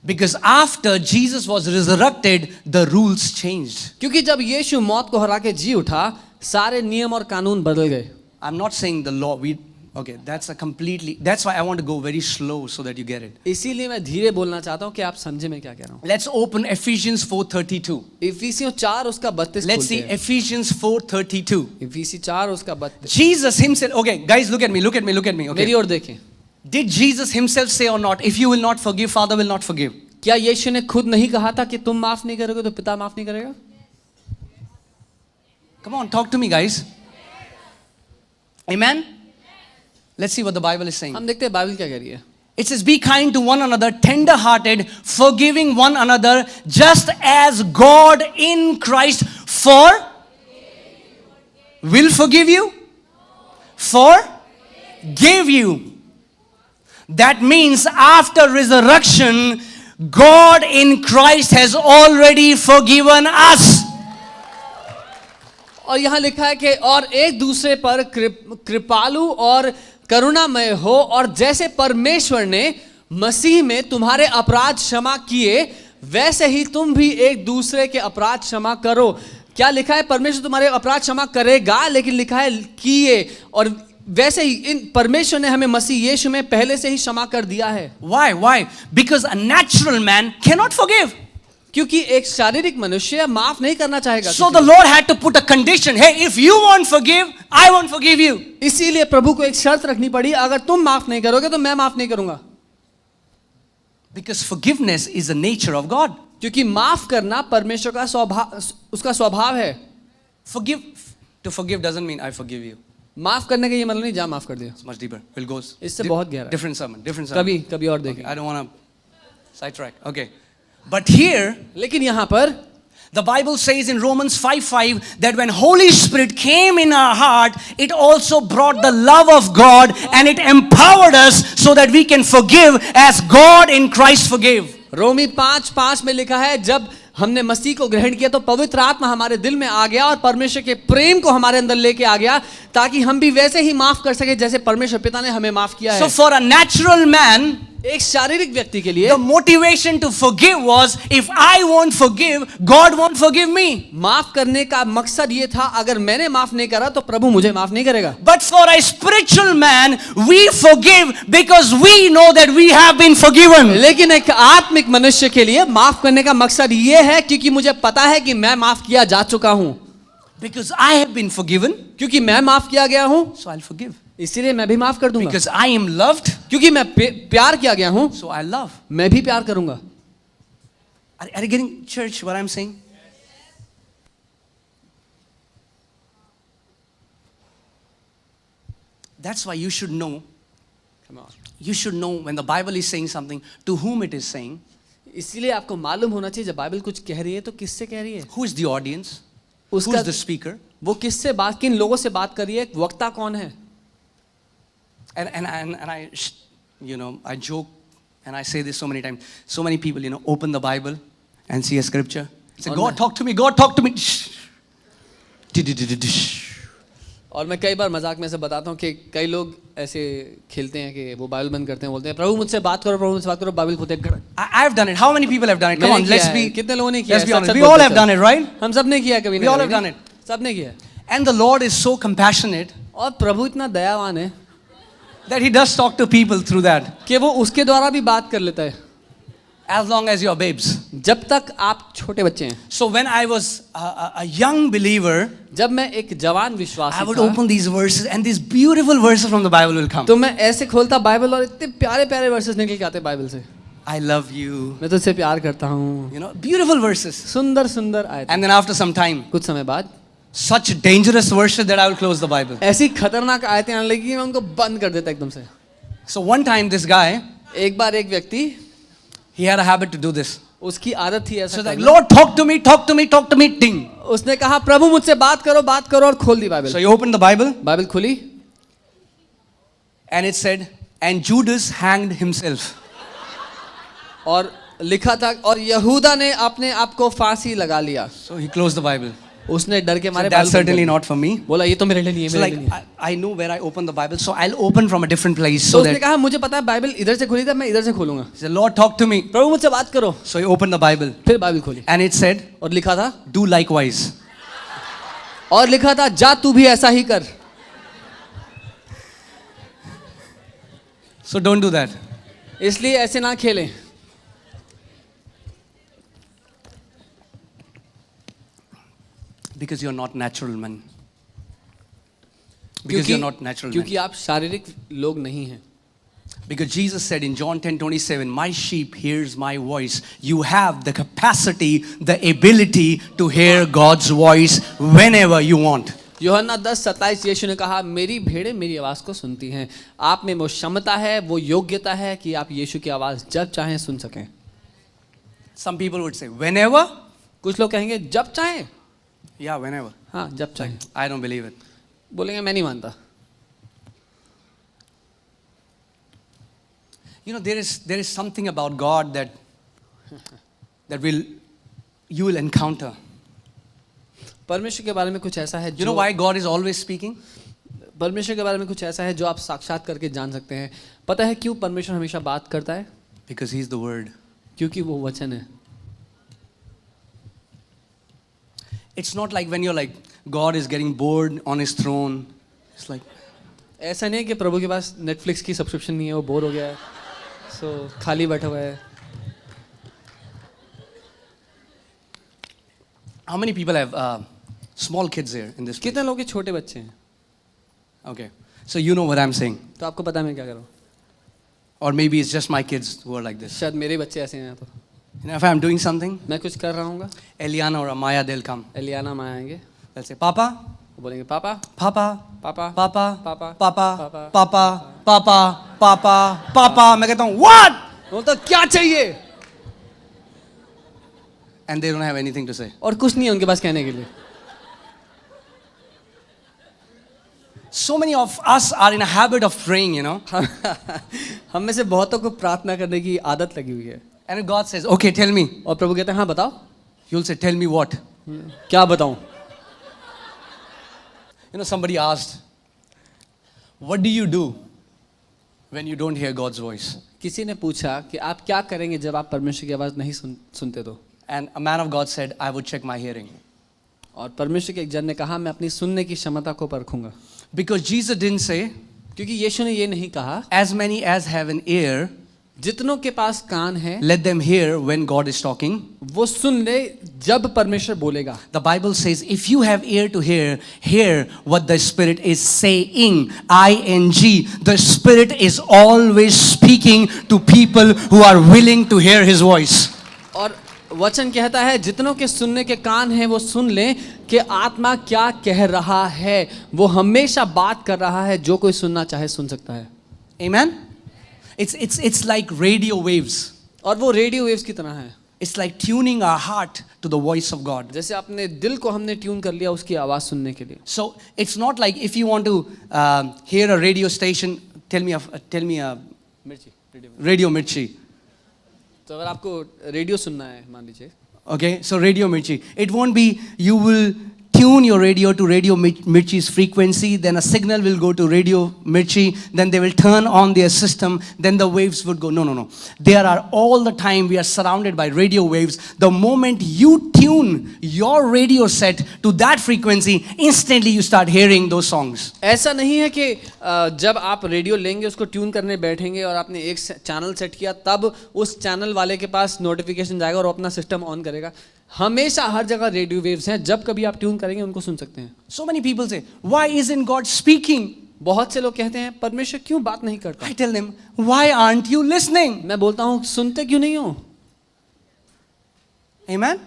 Because after Jesus was resurrected, the rules changed. क्योंकि जब यीशु मौत को हरा के जी उठा, सारे नियम और कानून बदल गए। I'm not saying the law. That's why I want to go very slow so that you get it. इसीलिए मैं धीरे बोलना चाहता हूँ कि आप समझे मैं क्या कह रहा हूँ। Let's open Ephesians 4:32. इफिसियों 4 उसका 32 Let's see Ephesians 4:32. इफिसी 4 उसका 32। Jesus himself, okay, guys, look at me. मेरी Okay. ओर देखें। Did Jesus himself say or not, if you will not forgive, Father will not forgive? क्या यीशु ने खुद नहीं कहा था कि तुम माफ नहीं करोगे तो पिता माफ नहीं करेगा? Come on, talk to me, guys. Amen? Let's see what the Bible is saying. हम देखते हैं बाइबल क्या कह रही है। It says, be kind to one another, tender-hearted, forgiving one another, just as God in Christ will forgive you. Forgive you. That means after resurrection, God in Christ has already forgiven us. और यहाँ लिखा है कि और एक दूसरे पर कृपालु और करुणामय हो, और जैसे परमेश्वर ने मसीह में तुम्हारे अपराध क्षमा किए वैसे ही तुम भी एक दूसरे के अपराध क्षमा करो। क्या लिखा है? परमेश्वर तुम्हारे अपराध क्षमा करेगा, लेकिन लिखा है किए, और वैसे ही इन परमेश्वर ने हमें मसीह यीशु में पहले से ही क्षमा कर दिया है। Why? Because a natural man cannot forgive. क्योंकि एक शारीरिक मनुष्य माफ नहीं करना चाहेगा। So the Lord had to put a condition. Hey, if you won't forgive, I won't forgive you. इसीलिए प्रभु को एक शर्त रखनी पड़ी, अगर तुम माफ नहीं करोगे तो मैं माफ नहीं करूंगा। Because forgiveness is the nature of God. क्योंकि माफ करना परमेश्वर का स्वभाव, उसका स्वभाव है। To forgive doesn't mean I forgive you. माफ करने का ये मतलब नहीं जा माफ कर दिया। It's much deeper. We'll go. इससे बहुत गहरा। Different sermon. कभी और देखें। I don't want to sidetrack. Okay. But here, लेकिन यहाँ पर the Bible says in Romans 5:5 that when Holy Spirit came in our heart, it also brought the love of God and it empowered us so that we can forgive as God in Christ forgave. रोमी 5:5 में लिखा है, जब हमने मसीह को ग्रहण किया तो पवित्र आत्मा हमारे दिल में आ गया और परमेश्वर के प्रेम को हमारे अंदर लेके आ गया, ताकि हम भी वैसे ही माफ कर सके जैसे परमेश्वर पिता ने हमें माफ किया है। So for a natural man, एक शारीरिक व्यक्ति के लिए the motivation to forgive was, if I won't forgive, God won't forgive me. माफ करने का मकसद ये था, अगर मैंने माफ नहीं करा तो प्रभु मुझे माफ नहीं करेगा। But for a spiritual man, we forgive because we know that we have been forgiven. लेकिन एक आत्मिक मनुष्य के लिए माफ करने का मकसद ये है क्योंकि मुझे पता है कि मैं माफ किया जा चुका हूं। Because I have been forgiven, क्योंकि मैं माफ किया गया हूं, so I'll forgive. इसीलिए मैं भी माफ कर दूंगा। Because I am loved, क्योंकि मैं प्यार किया गया हूं, so I love. मैं भी प्यार करूंगा। Are you getting, church, what I'm saying? That's why you should know. Come on. You should know when the Bible is saying something, to whom it is saying. इसीलिए आपको मालूम होना चाहिए जब बाइबल कुछ कह रही है तो किससे कह रही है, Who is the audience? Who उसका is the speaker? वो किससे बात, किन लोगों से बात कर रही है, वक्ता कौन है. And I, you know, I joke and I say this so many times. So many people, you know, open the Bible and see a scripture. Say, और God, मैं- talk to me. God, talk to me. और मैं कई बार मजाक में से बताता हूँ कि कई लोग ऐसे खेलते हैं कि वो बाइबल बंद करते हैं, बोलते हैं प्रभु मुझसे बात करो, प्रभु मुझसे बात करो, बाइबल खोलते हैं. I've done it. How many people have done it? Come मैंने on, किया let's है. be. कितने लोगों ने किया Let's है? be such honest. Such We बोलते all हैं have सब. done it, right? हम सब ने किया कभी We ना all कभी, have done नहीं? it. सब ने किया है. And the Lord is so compassionate और प्रभु इतना दयावान है that He does talk to people through that. कि वो उसके द्वारा भी बात कर लेता है As long as you're babes. जब तक आप छोटे बच्चे हैं. So when I was a young believer, जब मैं एक जवान I विश्वासी would था open these verses and these beautiful verses from the Bible will come. तो मैं ऐसे खोलता बाइबल और इतने प्यारे प्यारे वर्सेस निकल के आते बाइबल से. I love you. मैं तुझसे प्यार करता हूँ, You know, beautiful verses. सुंदर सुंदर आयत. And then after some time, कुछ समय बाद such dangerous verses that I will close the Bible. ऐसी खतरनाक आयतें आने लगी कि मैं उनको बंद कर देता एकदम से. So one time this guy, एक बार एक व्यक्ति, he had a habit to do this. उसकी आदत थी ऐसा So like, करना. Lord, talk to me, talk to me, talk to me, ding. उसने कहा प्रभु मुझसे बात करो और खोल दी Bible. So you opened the Bible Bible खुली and it said, and Judas hanged himself. और लिखा था और यहूदा ने अपने आप को फांसी लगा लिया. So he closed the Bible. उसने डर के So मारे that's बाइबल certainly खोल दी. not for me. बोला ये तो मेरे लिए नहीं है, So मेरे like, लिए नहीं है. I know where I open the Bible, so I'll open from a different place तो so उसने that, कहा मुझे पता है बाइबल इधर से खुली था, मैं इधर से खोलूंगा. he said, Lord, talk to me. प्रभु मुझसे बात करो. So he opened the Bible फिर बाइबल खोली and it said, और लिखा था do likewise. और लिखा था जा तू भी ऐसा ही कर. So don't do that. इसलिए ऐसे ना खेलें. Because you're not natural man. Because you're not natural man. क्योंकि आप शारीरिक लोग नहीं हैं. Because Jesus said in John 10:27, my sheep hears my voice. You have the capacity, the ability to hear God's voice whenever you want. यूहन्ना 10:27 यीशु ने कहा मेरी भेड़ें मेरी आवाज को सुनती हैं. आप में वो क्षमता है, वो योग्यता है कि आप यीशु की आवाज जब चाहें सुन सकें. Some people would say, whenever? कुछ लोग कहेंगे जब चाहें. Yeah, whenever. हाँ जब चाहें. I don't believe it. बोलेंगे मैं नहीं मानता. You know, there is something about God that you will encounter. परमेश्वर के बारे में कुछ ऐसा है You know why God is always speaking? परमेश्वर के बारे में कुछ ऐसा है जो आप साक्षात करके जान सकते हैं. पता है क्यों परमेश्वर हमेशा बात करता है? Because He's the Word. क्योंकि वो वचन है. It's not like when you're like, God is getting bored on His throne. It's like, ऐसा नहीं है कि प्रभु के पास नेटफ्लिक्स की सब्सक्रिप्शन नहीं है, वो बोर हो गया है, सो खाली बैठा हुआ है. how many people have small kids here in this place? कितने लोग के छोटे बच्चे हैं? Okay. So you know what I'm saying. तो आपको पता है मैं क्या कर रहा हूँ. Or maybe it's just my kids who are like this. शायद मेरे बच्चे ऐसे हैं. तो You know, if I'm doing something, मैं कुछ कर रहा हूँ, Eliana or Amaya, they'll come. एलियाना माँ आएंगे, They'll say, Papa, वो बोलेंगे पापा Papa, पापा Papa, Papa, Papa, Papa, Papa, Papa, Papa, Papa. मैं कहता हूँ, what? वो तो क्या चाहिए, And they don't have anything to say. और कुछ नहीं है उनके पास कहने के लिए. So many of us are in a habit of praying, you know. हम में से बहुतों को प्रार्थना करने की आदत लगी हुई है. And if God says, okay, tell me. और प्रभु कहते हैं हाँ बताओ. You'll say, tell me what? क्या बताऊं? You know, somebody asked, what do you do when you don't hear God's voice? किसी ने पूछा कि आप क्या करेंगे जब आप परमेश्वर की आवाज नहीं सुनते तो. And a man of God said, I would check my hearing. और परमेश्वर के एक जन ने कहा मैं अपनी सुनने की क्षमता को परखूंगा. Because Jesus didn't say, क्योंकि यीशु ने ये नहीं कहा as many as have an ear, जितनों के पास कान है let them hear when God is talking. वो सुन ले जब परमेश्वर बोलेगा. The Bible says, if you have ear to hear what the Spirit is saying. I-N-G. The Spirit is always speaking to people who are willing to hear His voice. और वचन कहता है जितनों के सुनने के कान हैं वो सुन लें कि आत्मा क्या कह रहा है. वो हमेशा बात कर रहा है, जो कोई सुनना चाहे सुन सकता है. Amen? It's like radio waves. और वो रेडियो वेव्स की तरह है। It's like tuning our heart to the voice of God. जैसे अपने दिल को हमने ट्यून कर लिया उसकी आवाज सुनने के लिए। So it's not like if you want to hear a radio station, tell me a मिर्ची, Radio Mirchi. तो अगर आपको रेडियो सुनना है मान लीजिए, Okay, so Radio Mirchi. It won't be you will tune your radio to Radio Mirchi's frequency, then a signal will go to Radio Mirchi, then they will turn on their system, then the waves would go. No. There are all the time we are surrounded by radio waves. The moment you tune your radio set to that frequency, instantly you start hearing those songs. ऐसा नहीं है कि जब आप radio लेंगे उसको tune करने बैठेंगे और आपने एक चैनल सेट किया तब उस चैनल वाले के पास नोटिफिकेशन जाएगा और अपना सिस्टम ऑन करेगा। हमेशा हर जगह रेडियो वेव्स हैं, जब कभी आप ट्यून करेंगे उनको सुन सकते हैं। So many people say, why isn't God speaking? बहुत से लोग कहते हैं परमेश्वर क्यों बात नहीं करता? I tell them, why aren't you listening? मैं बोलता हूँ सुनते क्यों नहीं हो? Amen?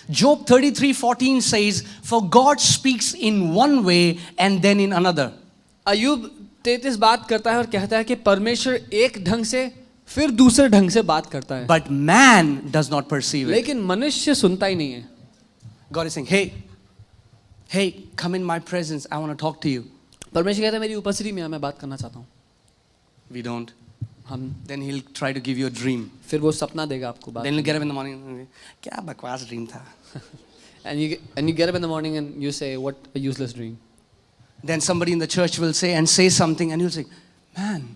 Job 33:14 says, for God speaks in one way and then in another. अय्यूब 33 बात करता है और कहता है कि परमेश्वर एक ढंग से फिर दूसरे ढंग से बात करता है। But man does not perceive it. लेकिन मनुष्य सुनता ही नहीं है। God is saying, hey, come in my presence. I want to talk to you. परमेश्वर कहता है मेरी उपस्थिति में मैं बात करना चाहता हूँ। We don't. हम Then he'll try to give you a dream. फिर वो सपना देगा आपको बात। Then he'll get up in the morning. क्या बकवास dream था? And you get up in the morning and you say what a useless dream. Then somebody in the church will say something and you'll say, man,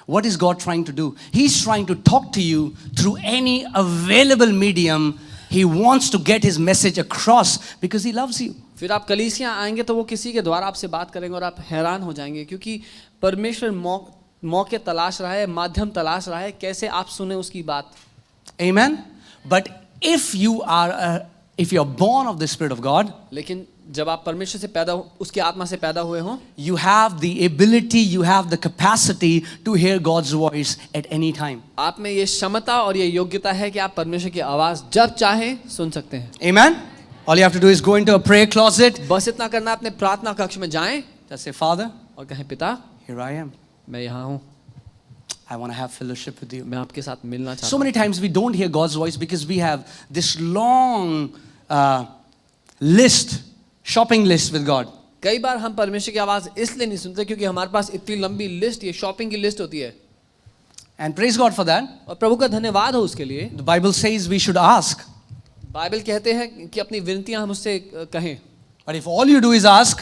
what is God trying to do? He's trying to talk to you through any available medium. He wants to get his message across because he loves you. फिर आप कलीसिया आएंगे तो वो किसी के द्वारा आपसे बात करेंगे और आप हैरान हो जाएंगे क्योंकि परमेश्वर मौके तलाश रहा है, माध्यम तलाश रहा है, कैसे आप सुने उसकी बात। Amen. But if you are born of the Spirit of God, लेकिन जब आप परमेश्वर से पैदा उसकी आत्मा से पैदा हुए हो, you have the ability, you have the capacity to hear God's voice at any time. आप में ये क्षमता और ये योग्यता है कि आप परमेश्वर की आवाज जब चाहे सुन सकते हैं। Amen. All you have to do is go into a prayer closet. बस इतना करना, अपने प्रार्थना कक्ष में जाएं, Just say, Father, और कहें पिता, here I am. मैं यहाँ हूँ, I want to have fellowship with you. मैं आपके साथ मिलना चाहता So हूँ। many times we don't hear God's voice because we have this long shopping list with God. कई बार हम परमेश्वर की आवाज इसलिए नहीं सुनते क्योंकि हमारे पास इतनी लंबी लिस्ट, ये शॉपिंग की लिस्ट होती है। And praise God for that. और प्रभु का धन्यवाद हो उसके लिए। The Bible says we should ask. Bible कहते हैं कि अपनी विनतियां हम उससे कहें। But if all you do is ask,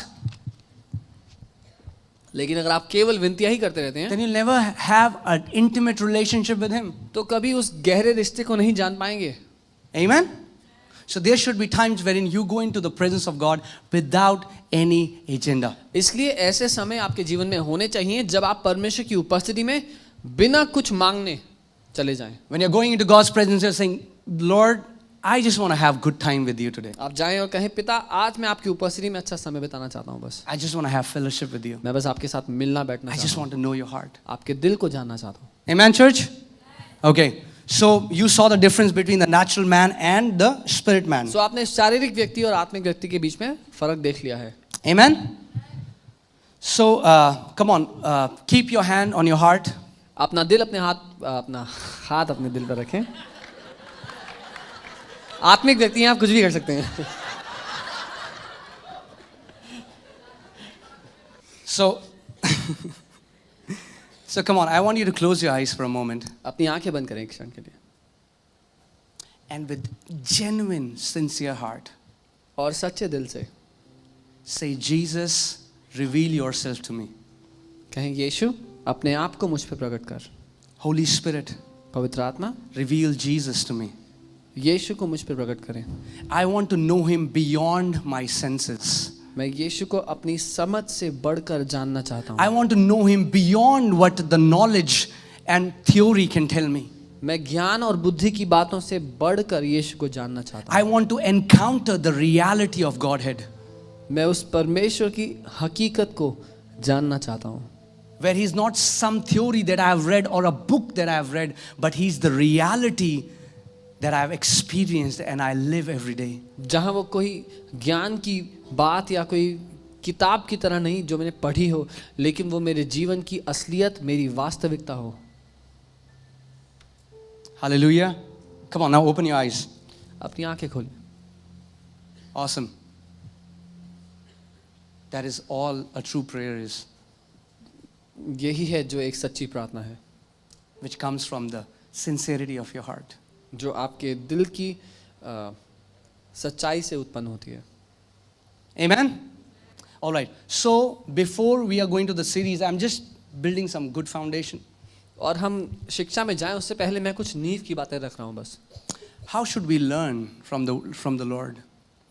लेकिन अगर आप केवल विनतियां ही करते रहते हैं, then you'll never have an intimate relationship with Him. तो कभी उस गहरे रिश्ते को नहीं जान पाएंगे। Amen? So there should be times wherein you go into the presence of God without any agenda. इसलिए ऐसे समय आपके जीवन में होने चाहिए जब आप परमेश्वर की उपस्थिति में बिना कुछ मांगने चले जाएं। When you're going into God's presence, you're saying, Lord, I just want to have good time with you today. आप जाएं और कहें पिता, आज मैं आपकी उपस्थिति में अच्छा समय बिताना चाहता हूँ। बस I just want to have fellowship with you. मैं बस आपके साथ मिलना बैठना I चाहता just हूँ, want to know your heart. आपके दिल को जानना चाहता हूँ। Amen, church? Okay. So you saw the difference between the natural man and the spirit man. सो आपने शारीरिक व्यक्ति और आत्मिक व्यक्ति के बीच में फर्क देख लिया है। Amen? So come on, keep your hand on your heart. अपना हाथ अपने दिल पर रखें। आत्मिक व्यक्ति हैं, आप कुछ भी कर सकते हैं। So come on, I want you to close your eyes for a moment. अपनी आंखें बंद करें एक क्षण के लिए And with genuine, sincere heart, और सच्चे दिल से say, Jesus, reveal yourself to me. कहें यीशु अपने आप को मुझ पे प्रकट कर। Holy Spirit, पवित्र आत्मा reveal Jesus to me. यीशु को मुझ पे प्रकट करें। I want to know Him beyond my senses. मैं यीशु को अपनी समझ से बढ़कर जानना चाहता I हूँ। want to know Him beyond what the knowledge and theory can tell me. मैं ज्ञान और बुद्धि की बातों से बढ़कर यीशु को जानना चाहता I हूँ। want to encounter the reality of Godhead, मैं उस परमेश्वर की हकीकत को जानना चाहता हूँ, where He's not some theory that I have read or a book that I have read, but He's the reality that I have experienced and I live every day. जहाँ वो कोई ज्ञान की बात या कोई किताब की तरह नहीं जो मैंने पढ़ी हो, लेकिन वो मेरे जीवन की असलियत, मेरी वास्तविकता हो। Hallelujah. Come on, now open your eyes. अपनी आंखें खोलिए. Awesome. That is all a true prayer is, यही है जो एक सच्ची प्रार्थना है, which comes from the sincerity of your heart. जो आपके दिल की सच्चाई से उत्पन्न होती है. Amen? All right. So, before we are going to the series, I'm just building some good foundation. और हम शिक्षा में जाएं उससे पहले मैं कुछ नींव की बातें रख रहा हूं बस. How should we learn from the Lord?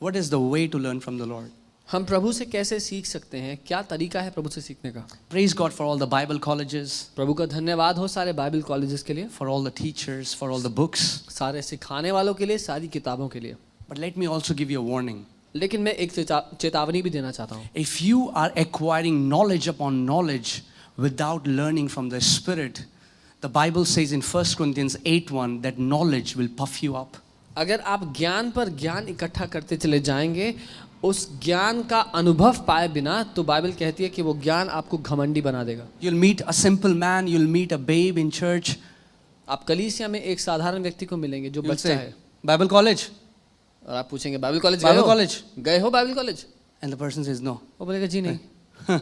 What is the way to learn from the Lord? हम प्रभु से कैसे सीख सकते हैं, क्या तरीका है प्रभु से सीखने का. Praise God for all the Bible colleges, प्रभु का धन्यवाद हो सारे बाइबल कॉलेजेस के लिए, for all the teachers, for all the books. सारे सिखाने वालों के लिए, सारी किताबों के लिए. But let me also give you a warning. लेकिन मैं एक चेतावनी भी देना चाहता हूँ. If you are acquiring knowledge upon knowledge without learning from the Spirit, the Bible says in 1 Corinthians 8:1 that knowledge will puff you up. अगर आप ज्ञान पर ज्ञान इकट्ठा करते चले जाएंगे उस ज्ञान का अनुभव पाए बिना, तो बाइबल कहती है कि वो ज्ञान आपको घमंडी बना देगा. You'll meet a simple man, you'll meet a babe in church. आप कलीसिया में एक साधारण व्यक्ति को मिलेंगे जो You'll बच्चा say, है, Bible college? और आप पूछेंगे बाइबल कॉलेज Bible college? गए हो Bible college? And the person says no. वो बोलेगा जी नहीं.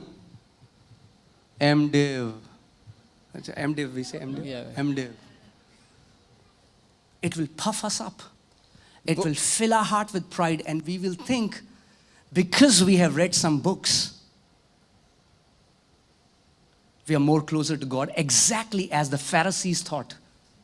MDiv. MDiv, we say MDiv? Yeah. MDiv. It will puff us up. It will fill our heart with pride, and we will think, because we have read some books, we are more closer to God, exactly as the Pharisees thought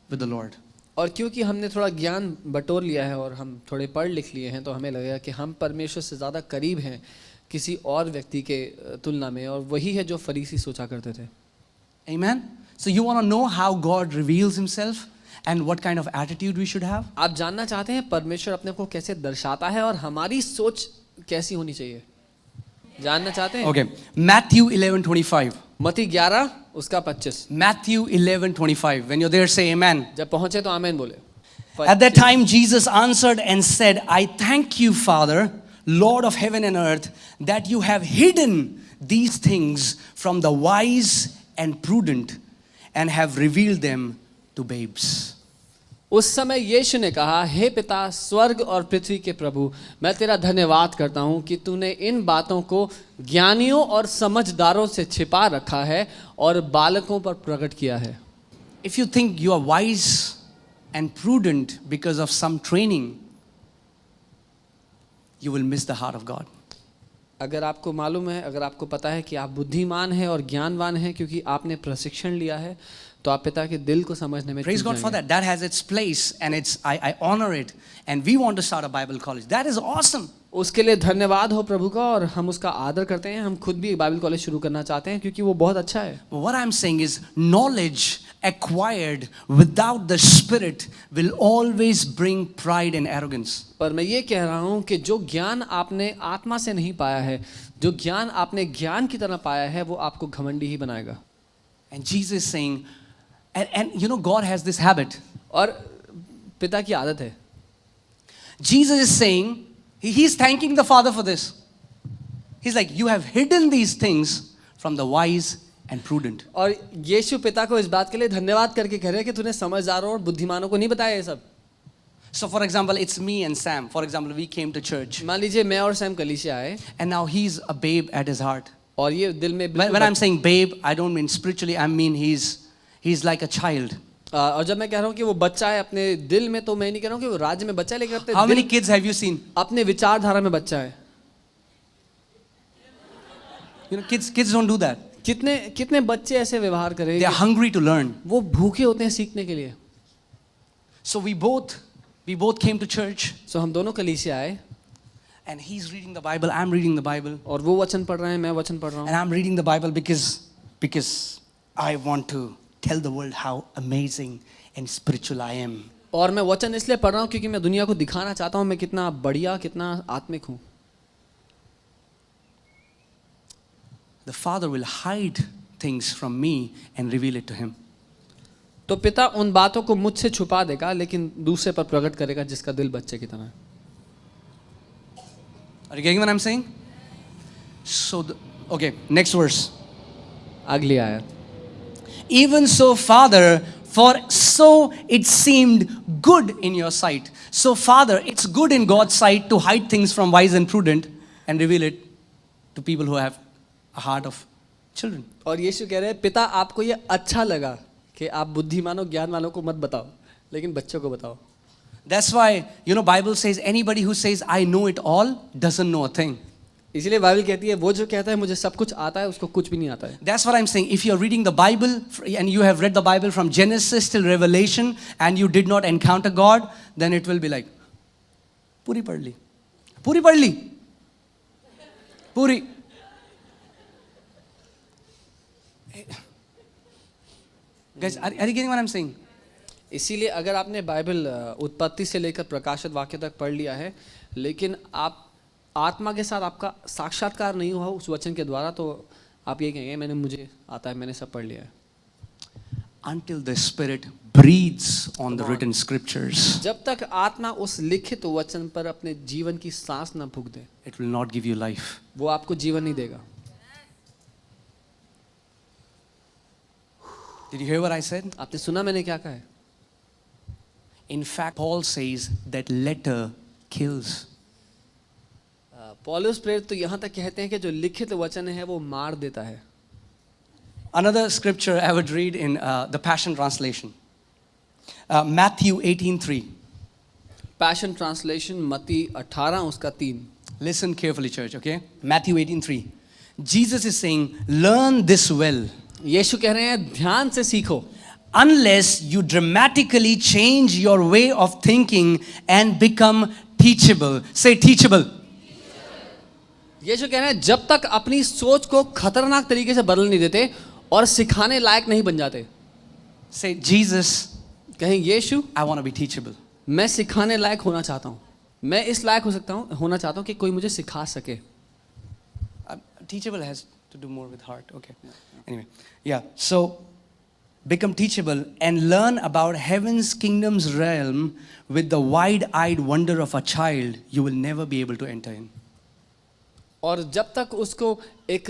with the Lord. और क्योंकि हमने थोड़ा ज्ञान बटोर लिया है और हम थोड़े पढ़ लिख लिए हैं, तो हमें लगेगा कि हम परमेश्वर से ज़्यादा करीब हैं किसी और व्यक्ति के तुलना में, और वही है जो फरीसी सोचा करते थे. Amen? So you want to know how God reveals himself and what kind of attitude we should have? आप जानना चाहते हैं परमेश्वर अपने को कैसे दर्शाता है और हमारी सोच कैसी होनी चाहिए? जानना चाहते हैं? Okay. Matthew 11:25. मत्ती 11 उसका 25. Matthew 11:25. When you're there, say amen. जब पहुंचे तो आमीन बोले. At that time, Jesus answered and said, I thank you, Father, Lord of heaven and earth, that you have hidden these things from the wise and prudent and have revealed them to babes. उस समय यीशु ने कहा, हे पिता स्वर्ग और पृथ्वी के प्रभु, मैं तेरा धन्यवाद करता हूँ कि तूने इन बातों को ज्ञानियों और समझदारों से छिपा रखा है और बालकों पर प्रकट किया है. If you think you are wise and prudent because of some training, you will miss the heart of God. अगर आपको मालूम है, अगर आपको पता है कि आप बुद्धिमान हैं और ज्ञानवान हैं क्योंकि आपने प्रशिक्षण लिया है, तो आप पिता के दिल को समझने में Praise चूक God for जाएंगे. that. That has its place, and I honor it. And we want to start a Bible college. That is awesome. उसके लिए धन्यवाद हो प्रभु का, और हम उसका आदर करते हैं. हम खुद भी एक बाइबल कॉलेज शुरू करना चाहते हैं क्योंकि वो बहुत अच्छा है. But what I'm saying is, knowledge acquired without the Spirit will always bring pride and arrogance. पर मैं ये कह रहा हूँ कि जो ज्ञान आपने आत्मा से नहीं पाया है, जो ज्ञान आपने ज्ञान की तरह पाया है, वो आपको घमंडी ही बनाएगा. And Jesus is saying, and you know, God has this habit. और पिता की आदत है. Jesus is saying, he's thanking the Father for this. He's like, you have hidden these things from the wise and prudent. और यीशु पिता को इस बात के लिए धन्यवाद करके कह रहे हैं कि तूने समझदारों और बुद्धिमानों को नहीं बताया ये सब. So for example, it's me and Sam. For example, we came to church. मान लीजिए मैं और सैम कलीसिया आए, And now he's a babe at his heart. और ये दिल में When I'm saying babe, I don't mean spiritually, I mean he's like a child. और जब मैं कह रहा हूँ कि वो बच्चा है अपने दिल में, तो मैं नहीं कह रहा हूँ कि वो राज्य में बच्चा है, लेकिन अपने How many दिल, kids have you seen? अपने विचारधारा में बच्चा है. You know, kids don't do that. कितने बच्चे ऐसे व्यवहार करें? They are hungry to learn. वो भूखे होते हैं सीखने के लिए. So we both came to church. सो हम दोनों कलीसिया आए, And he's reading the Bible, I'm reading the Bible. और वो वचन पढ़ रहे हैं, मैं वचन पढ़ रहा And हूँ. I'm reading the Bible because I want to tell the world how amazing and spiritual I am. और मैं वचन इसलिए पढ़ रहा हूँ क्योंकि मैं दुनिया को दिखाना चाहता हूँ मैं कितना बढ़िया, कितना आत्मिक हूँ. The Father will hide things from me and reveal it to him. तो पिता उन बातों को मुझसे छुपा देगा, लेकिन दूसरे पर प्रकट करेगा जिसका दिल बच्चे की तरह है. Are you getting what I'm saying? So, okay, next verse. अगली आयत. Even so, Father, for so it seemed good in your sight. So Father, it's good in God's sight to hide things from wise and prudent and reveal it to people who have a heart of children. और यीशु कह रहे हैं पिता आपको ये अच्छा लगा कि आप बुद्धिमानों ज्ञान वालों को मत बताओ लेकिन बच्चों को बताओ. That's why, Bible says anybody who says I know it all doesn't know a thing. इसलिए बाइबल कहती है वो जो कहता है मुझे सब कुछ आता है उसको कुछ भी नहीं आता है. That's what I'm saying. If you're reading the Bible and you have read the Bible from Genesis till Revelation and you did not encounter God, then it will be like, पूरी पढ़ ली, पूरी पढ़ ली, पूरी. Guys, are you getting what I'm saying? इसीलिए अगर आपने Bible उत्पत्ति से लेकर प्रकाशित वाक्य तक पढ़ लिया है लेकिन आप आत्मा के साथ आपका साक्षात्कार नहीं हुआ उस वचन के द्वारा तो आप ये कहेंगे मुझे आता है मैंने सब पढ़ लिया है. Until the Spirit breathes on the written scriptures, जब तक आत्मा उस लिखित वचन पर अपने जीवन की सांस न फूंक दे, it will not give you life. वो आपको जीवन नहीं देगा. Did you hear what I said? आपने सुना मैंने क्या कहा है? In fact, Paul says that letter kills. पौलुस प्रेरित तो यहाँ तक कहते हैं कि जो लिखित वचन है वो मार देता है. Another scripture I would read in the Passion Translation. Matthew 18:3. Passion translation मत्ती 18 उसका 3. Listen carefully, church, okay? Matthew 18:3. Jesus is saying, learn this well. यीशु कह रहे हैं ध्यान से सीखो. Unless you dramatically change your way of thinking and become teachable. Say teachable. यीशु कह रहे हैं जब तक अपनी सोच को खतरनाक तरीके से बदल नहीं देते और सिखाने लायक नहीं बन जाते. Say Jesus. कहें यीशु I want to be teachable. मैं सिखाने लायक होना चाहता हूँ. मैं इस लायक होना चाहता हूँ कि कोई मुझे सिखा सके. Teachable has to do more with heart. Okay. Anyway, yeah. So become teachable and learn about heaven's kingdom's realm with the wide-eyed wonder of a child you will never be able to enter in. और जब तक उसको एक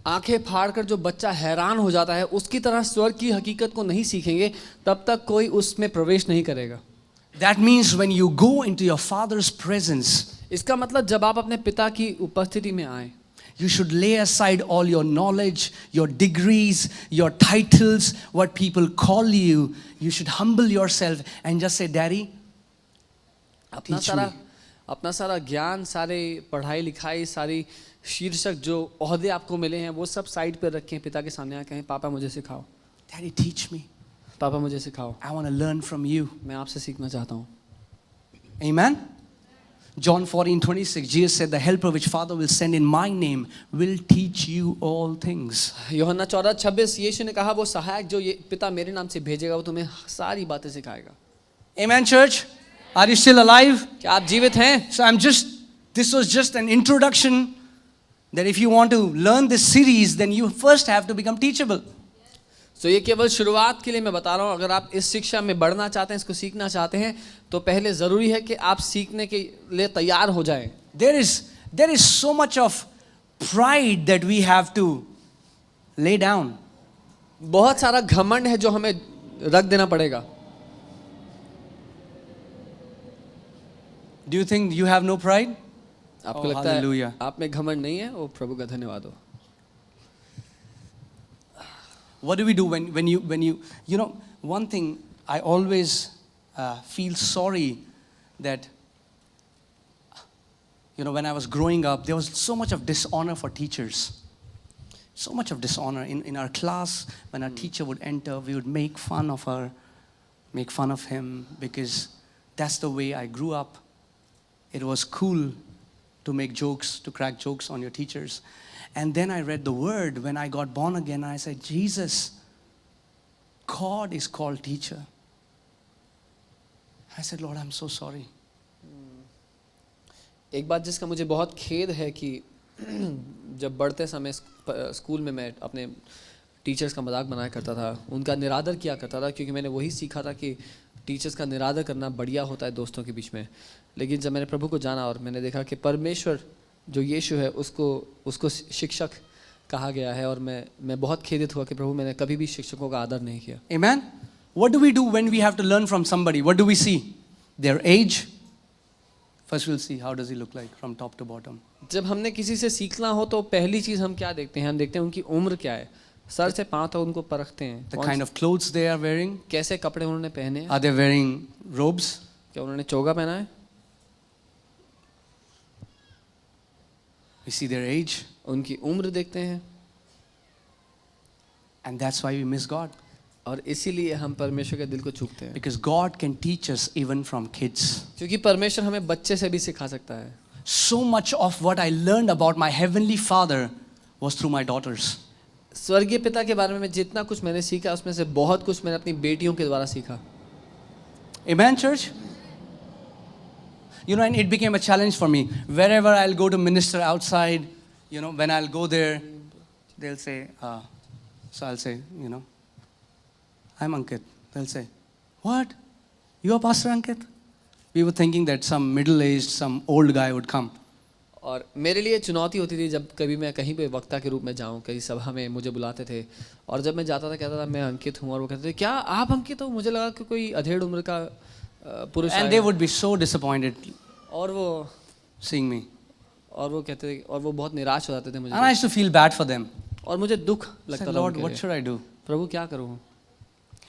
आंखें फाड़कर जो बच्चा हैरान हो जाता है उसकी तरह स्वर्ग की हकीकत को नहीं सीखेंगे तब तक कोई उसमें प्रवेश नहीं करेगा. That means when you go into your father's presence, इसका मतलब जब आप अपने पिता की उपस्थिति में आए, you should lay aside all your knowledge, your degrees, your titles, what people call you. You should humble yourself and just say, Daddy, teach me. अपना सारा ज्ञान, सारे पढ़ाई लिखाई, सारी शीर्षक जो ओहदे आपको मिले हैं वो सब साइड पर रखें, पिता के सामने आके कहें पापा मुझे सिखाओ. Daddy, teach me. पापा मुझे सिखाओ. I want to learn from you. मैं आपसे सीखना चाहता हूँ. Amen. John 14:26, Jesus said, the helper which Father will send in my name will teach you all things. यूहन्ना 14:26 यीशु ने कहा वो सहायक जो ये पिता मेरे नाम से भेजेगा वो तुम्हें सारी बातें सिखाएगा. Amen, church. Are you still alive? क्या आप जीवित हैं? So this was just an introduction that if you want to learn this series, then you first have to become teachable. So ये केवल शुरुआत के लिए मैं बता रहा हूँ. अगर आप इस शिक्षा में बढ़ना चाहते हैं, इसको सीखना चाहते हैं, तो पहले ज़रूरी है कि आप सीखने के लिए तैयार हो जाएं. There is so much of pride that we have to lay down. बहुत सारा घमंड है जो हमें रख देना पड़ेगा. Do you think you have no pride? आपको लगता है आप में घमंड नहीं है? ओ प्रभु का धन्यवाद हो. What do we do when you one thing I always feel sorry that when I was growing up there was so much of dishonor for teachers. So much of dishonor in our class. When our teacher would enter, we would make fun of her, make fun of him, because that's the way I grew up. It was cool to make jokes, to crack jokes on your teachers. And then I read the word when I got born again. I said, Jesus, God is called teacher. I said, Lord, I'm so sorry. एक बात जिसका मुझे बहुत खेद है कि जब बढ़ते समय स्कूल में मैं अपने टीचर्स का मजाक बनाया करता था, उनका निरादर किया करता था, क्योंकि मैंने वही सीखा था कि टीचर्स का निरादर करना बढ़िया होता है दोस्तों के बीच में. लेकिन जब मैंने प्रभु को जाना और मैंने देखा कि परमेश्वर जो यीशु है उसको शिक्षक कहा गया है, और मैं बहुत खेदित हुआ कि प्रभु मैंने कभी भी शिक्षकों का आदर नहीं किया. Amen. What do we do when we have to learn from somebody? What do we see? Their age. First we'll see how does he look like from top to bottom. जब हमने किसी से सीखना हो तो पहली चीज हम क्या देखते हैं? हम देखते हैं उनकी उम्र क्या है, सर से पांव तक उनको परखते हैं। The kind of clothes they are wearing. कैसे कपड़े उन्होंने पहने हैं? Are they wearing robes? क्या उन्होंने चोगा पहना है? We see their age. उनकी उम्र देखते हैं। And that's why we miss God. और इसीलिए हम परमेश्वर के दिल को चूकते हैं। Because God can teach us even from kids. क्योंकि परमेश्वर हमें बच्चे से भी सिखा सकता है। So much of what I learned about my heavenly Father was through my daughters. स्वर्गीय पिता के बारे में जितना कुछ मैंने सीखा उसमें से बहुत कुछ मैंने अपनी बेटियों के द्वारा सीखा। Amen, church? You know, and it became a challenge for me. Wherever I'll go to minister outside, you know, when I'll go there, they'll say, so I'll say, you know, I'm Ankit. They'll say, what? You are Pastor Ankit? We were thinking that some middle-aged, some old guy would come. और मेरे लिए चुनौती होती थी जब कभी मैं कहीं पे वक्ता के रूप में जाऊं, कहीं सभा में मुझे बुलाते थे और जब मैं जाता था कहता था मैं अंकित हूं और वो कहते थे क्या आप अंकित हो? मुझे लगा कि कोई अधेड़ उम्र का पुरुष And they would be so disappointed और वो seeing me. और वो कहते थे और वो बहुत निराश हो जाते थे मुझे And I used to feel bad for them. और मुझे दुख I लगता said, था Lord, उनके what लिए। should I do? प्रभु क्या करूं?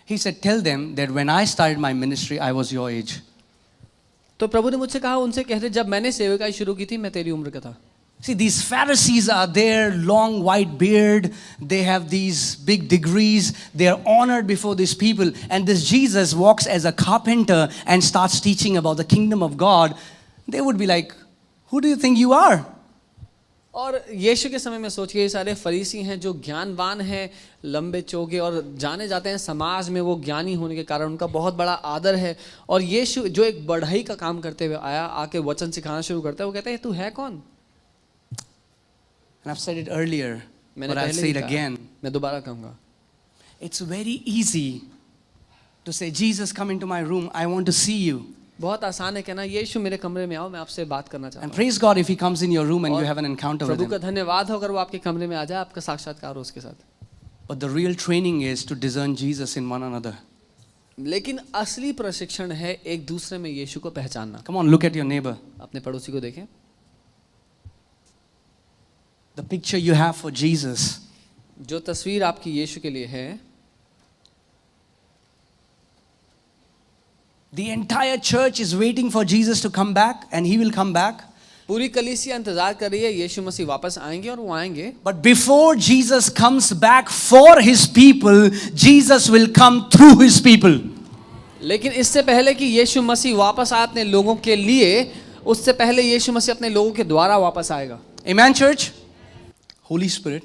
He said, tell them that when I started my ministry, I was your age. तो प्रभु ने मुझसे कहा उनसे कहते जब मैंने सेवकाई शुरू की थी मैं तेरी उम्र का था। See, these Pharisees are there, long white beard, they have these big degrees, they are honored before these people, and this Jesus walks as a carpenter and starts teaching about the kingdom of God. They would be like, who do you think you are? और यीशु के समय में सोचिए ये सारे फरीसी हैं जो ज्ञानवान हैं, लंबे चौगे और जाने जाते हैं समाज में, वो ज्ञानी होने के कारण उनका बहुत बड़ा आदर है। और यीशु जो एक बढ़ई का काम करते हुए आया, आके वचन सिखाना शुरू करता है, वो कहते हैं तू है कौन? And I've said it earlier, मैंने but I'll पहले say भी it कहा, again. मैं दोबारा कहूँगा। It's very easy to say, Jesus, come into my room, I want to see you. बहुत आसान है कहना यीशु मेरे कमरे में आओ, मैं आपसे बात करना चाहता And हूँ। praise God if he comes in your room and you have an encounter with Prabhu him. का धन्यवाद हो अगर वो आपके कमरे में आ जाए, आपका साक्षात्कार हो उसके साथ। But the real training is to discern Jesus in one another. लेकिन असली प्रशिक्षण है एक दूसरे में यीशु को पहचानना। Come on, look at your neighbor. अपने पड़ोसी को देखें। The picture you have for Jesus. जो तस्वीर आपकी यीशु के लिए है, The entire church is waiting for Jesus to come back, and he will come back. पूरी कलीसिया इंतजार कर रही है यीशु मसीह वापस आएंगे और वो आएंगे। But before Jesus comes back for his people, Jesus will come through his people. लेकिन इससे पहले कि यीशु मसीह वापस आए अपने लोगों के लिए, उससे पहले यीशु मसीह अपने लोगों के द्वारा वापस आएगा। Amen, church? Holy Spirit.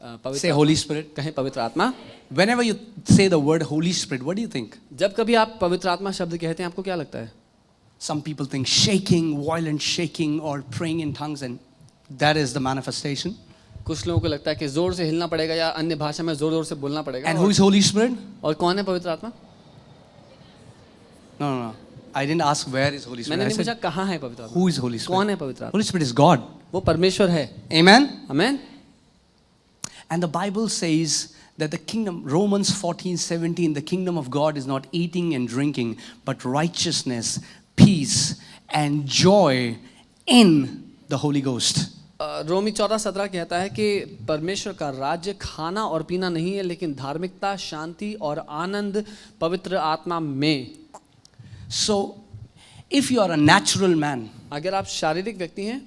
Say पवित्र Holy Spirit. कहें पवित्र आत्मा। Whenever you say the word Holy Spirit, what do you think? जब कभी आप पवित्र आत्मा शब्द कहते हैं आपको क्या लगता है? Some people think shaking, violent shaking, or praying in tongues, and that is the manifestation. कुछ लोगों को लगता है कि जोर से हिलना पड़ेगा या अन्य भाषा में जोर जोर से बोलना पड़ेगा। And who is Holy Spirit? और कौन है पवित्र आत्मा? No. I didn't ask where is Holy Spirit. मैंने I नहीं पूछा said, कहाँ है पवित्र आत्मा? who is Holy Spirit? कौन है पवित्र आत्मा? Holy Spirit is God. वो परमेश्वर है। Amen? Amen. And the Bible says that the kingdom, Romans 14:17, the kingdom of God is not eating and drinking, but righteousness, peace, and joy in the Holy Ghost. रोमी 14:17 कहता है कि परमेश्वर का राज्य खाना और पीना नहीं है, लेकिन धार्मिकता, शांति और आनंद पवित्र आत्मा में। So, if you are a natural man, अगर आप शारीरिक व्यक्ति हैं,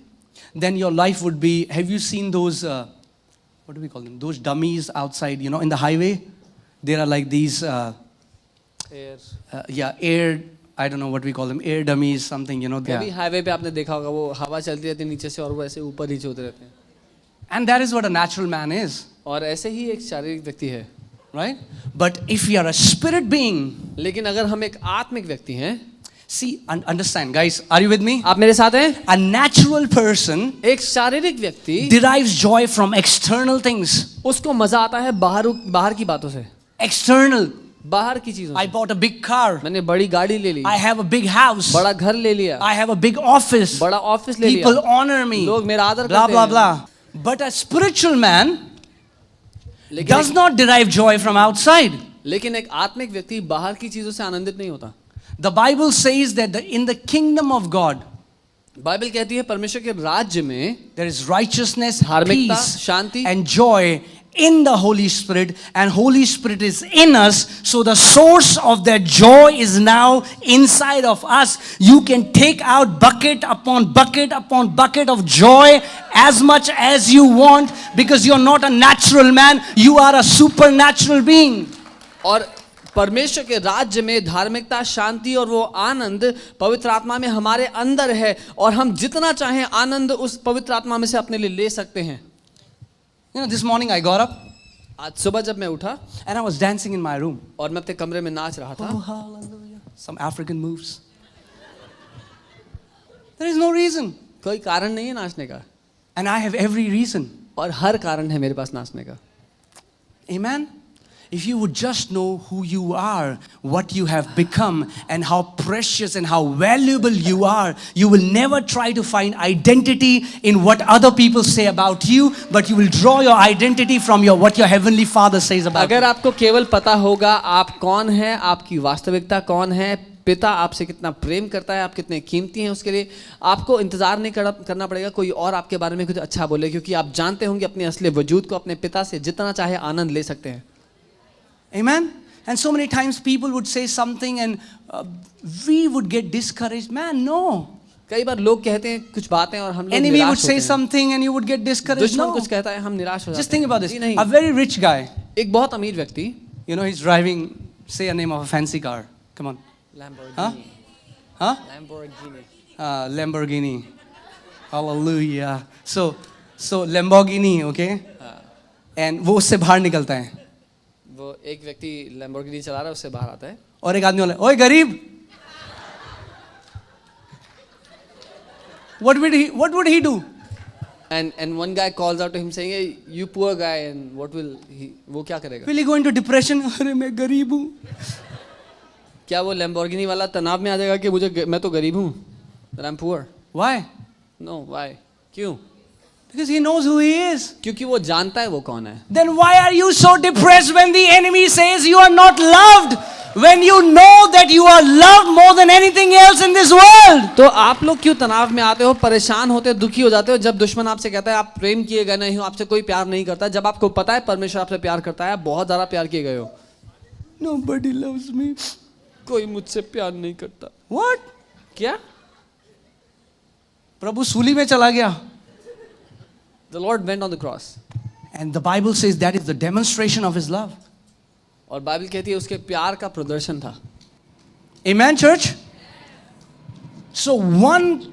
then your life would be, have you seen those, what do we call them? Those dummies outside, you know, in the highway? There are like these, air, I don't know what we call them, air dummies, something, you know. कभी highway पे आपने देखा होगा वो हवा चलती रहती है नीचे से और वो ऐसे ऊपर नीचे होते रहते हैं। And that is what a natural man is, और ऐसे ही एक शारीरिक व्यक्ति है, right? But if you are a spirit being, लेकिन अगर हम एक आत्मिक व्यक्ति हैं, see, understand, guys, are you with me? आप मेरे साथ हैं? A natural person एक शारीरिक व्यक्ति derives joy from external things. उसको मजा आता है बाहर की बातों से, External. बाहर की चीजों I से। bought a big car. मैंने बड़ी गाड़ी ले ली, I have a big house. बड़ा घर ले लिया, I have a big office. बड़ा ऑफिस ले People लिया, honor me. लोग मेरा आदर Blah, करते blah, हैं। blah. But a spiritual man लेकिन does not derive joy from outside. लेकिन एक आत्मिक व्यक्ति बाहर की चीजों से आनंदित नहीं होता. The Bible says that in the kingdom of God, Bible कहती है परमेश्वर के राज्य में there is righteousness, धार्मिकता, peace, Shanti and joy in the Holy Spirit, and Holy Spirit is in us, so the source of that joy is now inside of us. You can take out bucket upon bucket upon bucket of joy as much as you want, because you're not a natural man, you are a supernatural being. और परमेश्वर के राज्य में धार्मिकता, शांति और वो आनंद पवित्र आत्मा में हमारे अंदर है, और हम जितना चाहें आनंद उस पवित्र आत्मा में से अपने लिए ले सकते हैं. You know, this morning I got up आज सुबह जब मैं उठा and I was dancing in my room. और मैं अपने कमरे में नाच रहा था. Oh, hallelujah. Some African moves. There is no reason. कोई कारण नहीं है नाचने का, And I have every reason. और हर कारण है मेरे पास नाचने का. Amen? If you would just know who you are, what you have become, and how precious and how valuable you are, you will never try to find identity in what other people say about you, but you will draw your identity from what your heavenly Father says about अगर you. आपको केवल पता होगा आप कौन हैं, आपकी वास्तविकता कौन है, पिता आपसे कितना प्रेम करता है, आप कितने कीमती हैं, उसके लिए आपको इंतजार नहीं करना पड़ेगा कोई और आपके बारे में कुछ अच्छा बोले, क्योंकि आप जानते होंगे अपने असली वजूद को अपने पिता से जितना चाहे आनंद ले सकते हैं. Amen? And so many times people would say something and we would get discouraged. Man, no. कई बार लोग कहते हैं कुछ बातें और हम लोग Enemy would निराश say होते हैं. something and you would get discouraged. दुश्मन No. कुछ कहता है हम निराश हो जाते हैं. Just think about this. जी नहीं. A very rich guy, एक बहुत अमीर व्यक्ति, you know, he's driving, say a name of a fancy car. Come on. Huh? Huh? Lamborghini. Hallelujah. So Lamborghini, okay? And वो उससे बाहर निकलता है. वो एक व्यक्ति लैम्बोर्गिनी चला रहा है, उससे बाहर आता है. और एक आदमी बोला, ओए गरीब. What would he do? And one guy calls out to him saying, hey, you poor guy, and what will he, वो क्या करेगा? Will he go into depression? अरे मैं गरीब हूँ. क्या वो लैम्बोर्गिनी वाला तनाव में आ जाएगा कि मैं तो गरीब हूँ? That I'm poor. Why? No, why? क्यों? Because he knows who he is. क्योंकि वो जानता है वो कौन है. Then why are you so depressed when the enemy says you are not loved? When you know that you are loved more than anything else in this world. तो आप लोग क्यों तनाव में आते हो, परेशान होते हो, दुखी हो जाते हो जब दुश्मन आपसे कहता है आप प्रेम किए गए नहीं हो, आपसे कोई प्यार नहीं करता, जब आपको पता है परमेश्वर आपसे प्यार करता है, आप बहुत ज्यादा प्यार किए गए हो. Nobody loves me. कोई मुझसे प्यार नहीं करता. What? क्या? प्रभु सूली में चला गया. The Lord went on the cross. And the Bible says that is the demonstration of his love. और बाइबल कहती है उसके प्यार का प्रदर्शन था. Amen, church? So one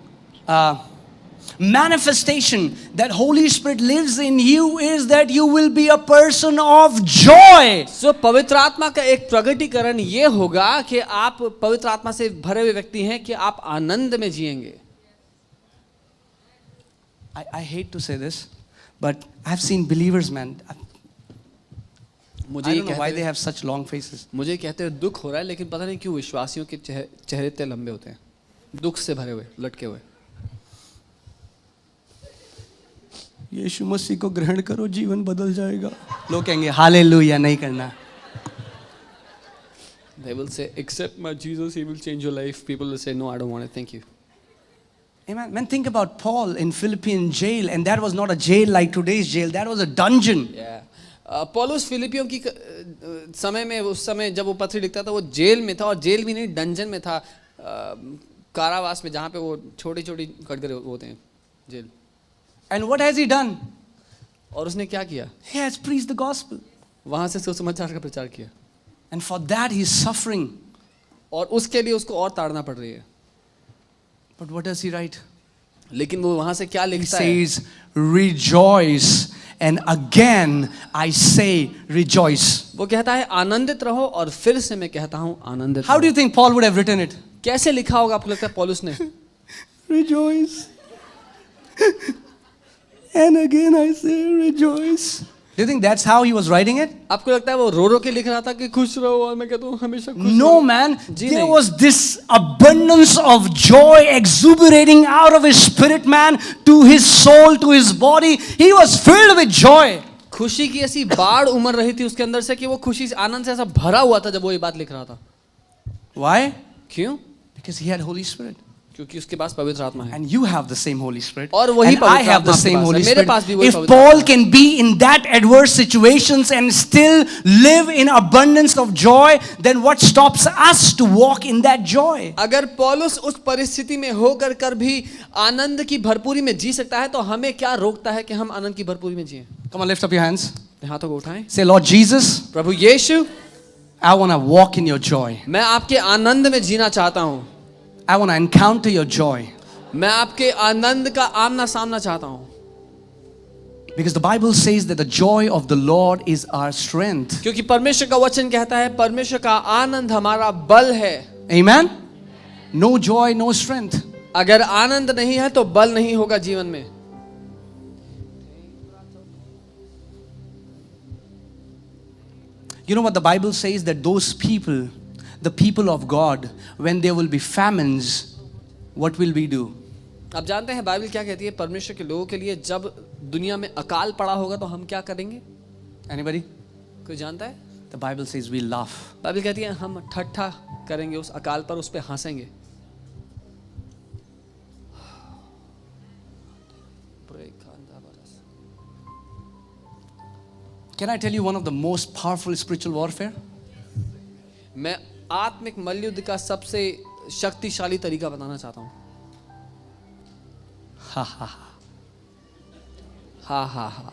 manifestation that Holy Spirit lives in you is that you will be a person of joy. So पवित्र आत्मा का एक प्रगटीकरण ये होगा कि आप पवित्र आत्मा से भरे हुए व्यक्ति हैं, कि आप आनंद में जिएंगे. I hate to say this, but I've seen believers, man. I don't know why they have such long faces. मुझे कहते हैं दुख हो रहा है, लेकिन पता नहीं क्यों विश्वासियों के चेहरे इतने लंबे होते हैं, दुख से भरे हुए, लटके हुए. यीशु मसीह को ग्रहण करो, जीवन बदल जाएगा. लोग कहेंगे हालेलुया, नहीं करना. They will say, accept my Jesus, he will change your life. People will say, no, I don't want it, thank you. Amen. Man, think about Paul in Philippian jail, and that was not a jail like today's jail. That was a dungeon. Yeah. पौलुस फिलिपियों की समय में, उस समय जब वो पत्री लिखता था, वो जेल में था, और जेल भी नहीं, डंजन में था, कारावास में, जहाँ पे वो छोटी छोटी कटघरे होते हैं, jail. And what has he done? और उसने क्या किया? He has preached the gospel. वहाँ से सुसमाचार का प्रचार किया. And for that he is suffering. और उसके लिए उसको और ताड़ना पड़ रही है. But what does he write? लेकिन वो वहाँ से क्या He लिखता है? says, rejoice. And again I say rejoice. वो कहता है आनंदित रहो, और फिर से मैं कहता हूँ आनंदित How do रहो. you think Paul would have written it? कैसे लिखा होगा आपको लगता है पौलुस ने? Rejoice. And again I say rejoice. Do you think that's how he was writing it? आपको लगता है वो रो के लिख रहा था कि खुश रहो, और मैं कहता हूँ हमेशा खुश No, रहो? man. जी There नहीं. was this abundance of joy exuberating out of his spirit, man, to his soul, to his body. He was filled with joy. खुशी की ऐसी बाढ़ उमड़ रही थी उसके अंदर से कि वो खुशी से आनंद से ऐसा भरा हुआ था जब वो ये बात लिख रहा था। Why? क्यों? Because he had Holy Spirit. क्योंकि उसके पास पवित्र आत्मा है। And you have the same Holy Spirit. और वही And I पवित्र have आत्मा the आपके same पास Holy है। मेरे Spirit. पास भी वही If पवित्र Paul आत्मा है। can be in that adverse situations and still live in abundance of joy, then what stops us to walk in that joy? अगर पौलुस उस परिस्थिति में होकर कर भी आनंद की भरपूरी में जी सकता है तो हमें क्या रोकता है कि हम आनंद की भरपूरी में जिएं? Come on, lift up your hands. हाथों को उठाएं। Say, Lord Jesus, Prabhu Yeshu, I want to walk in your joy. मैं आपके आनंद में जीना चाहता हूँ। I want to encounter your joy. मैं आपके आनंद का आमना सामना चाहता हूँ। Because the Bible says that the joy of the Lord is our strength. क्योंकि परमेश्वर का वचन कहता है परमेश्वर का आनंद हमारा बल है। Amen? No joy, no strength. अगर आनंद नहीं है तो बल नहीं होगा जीवन में। You know what the Bible says? That those people, the people of God, when there will be famines, what will we do? आप जानते हैं बाइबल क्या कहती है? परमेश्वर के लोगों के लिए जब दुनिया में अकाल पड़ा होगा तो हम क्या करेंगे? Anybody? कोई जानता है? The Bible says we laugh. Bible कहती है हम ठट्ठा करेंगे उस अकाल पर, उस पे हंसेंगे। Can I tell you one of the most powerful spiritual warfare? मैं आत्मिक मल्लयुद्ध का सबसे शक्तिशाली तरीका बताना चाहता हूँ। Ha ha ha. हा हा हा।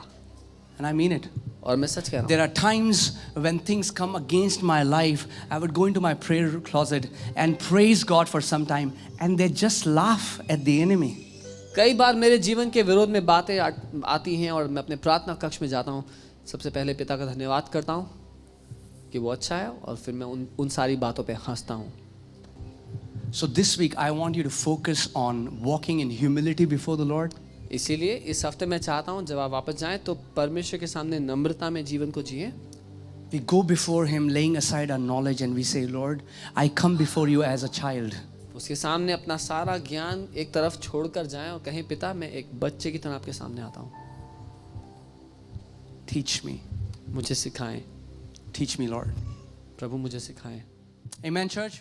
And I mean it. और मैं सच कह रहा हूँ। There are times when things come against my life, I would go into my prayer closet and praise God for some time, and they just laugh at the enemy. कई बार मेरे जीवन के विरोध में बातें आती हैं और मैं अपने प्रार्थना कक्ष में जाता हूँ। सबसे पहले पिता का धन्यवाद करता हूँ कि वो अच्छा है और फिर मैं उन सारी बातों पे हंसता हूँ। So this week I want you to focus on walking in humility before the Lord. इसीलिए इस हफ्ते मैं चाहता हूँ जब आप वापस जाएं तो परमेश्वर के सामने नम्रता में जीवन को जिएं। We go before Him, laying aside our knowledge, and we say, Lord, I come before you as a child. उसके सामने अपना सारा ज्ञान एक तरफ छोड़कर जाएं और कहें पिता मैं एक बच्चे की तरह आपके सामने आता हूँ। Teach me. मुझे सिखाएं। Teach me, Lord. प्रभु मुझे सिखाएं। Amen, church.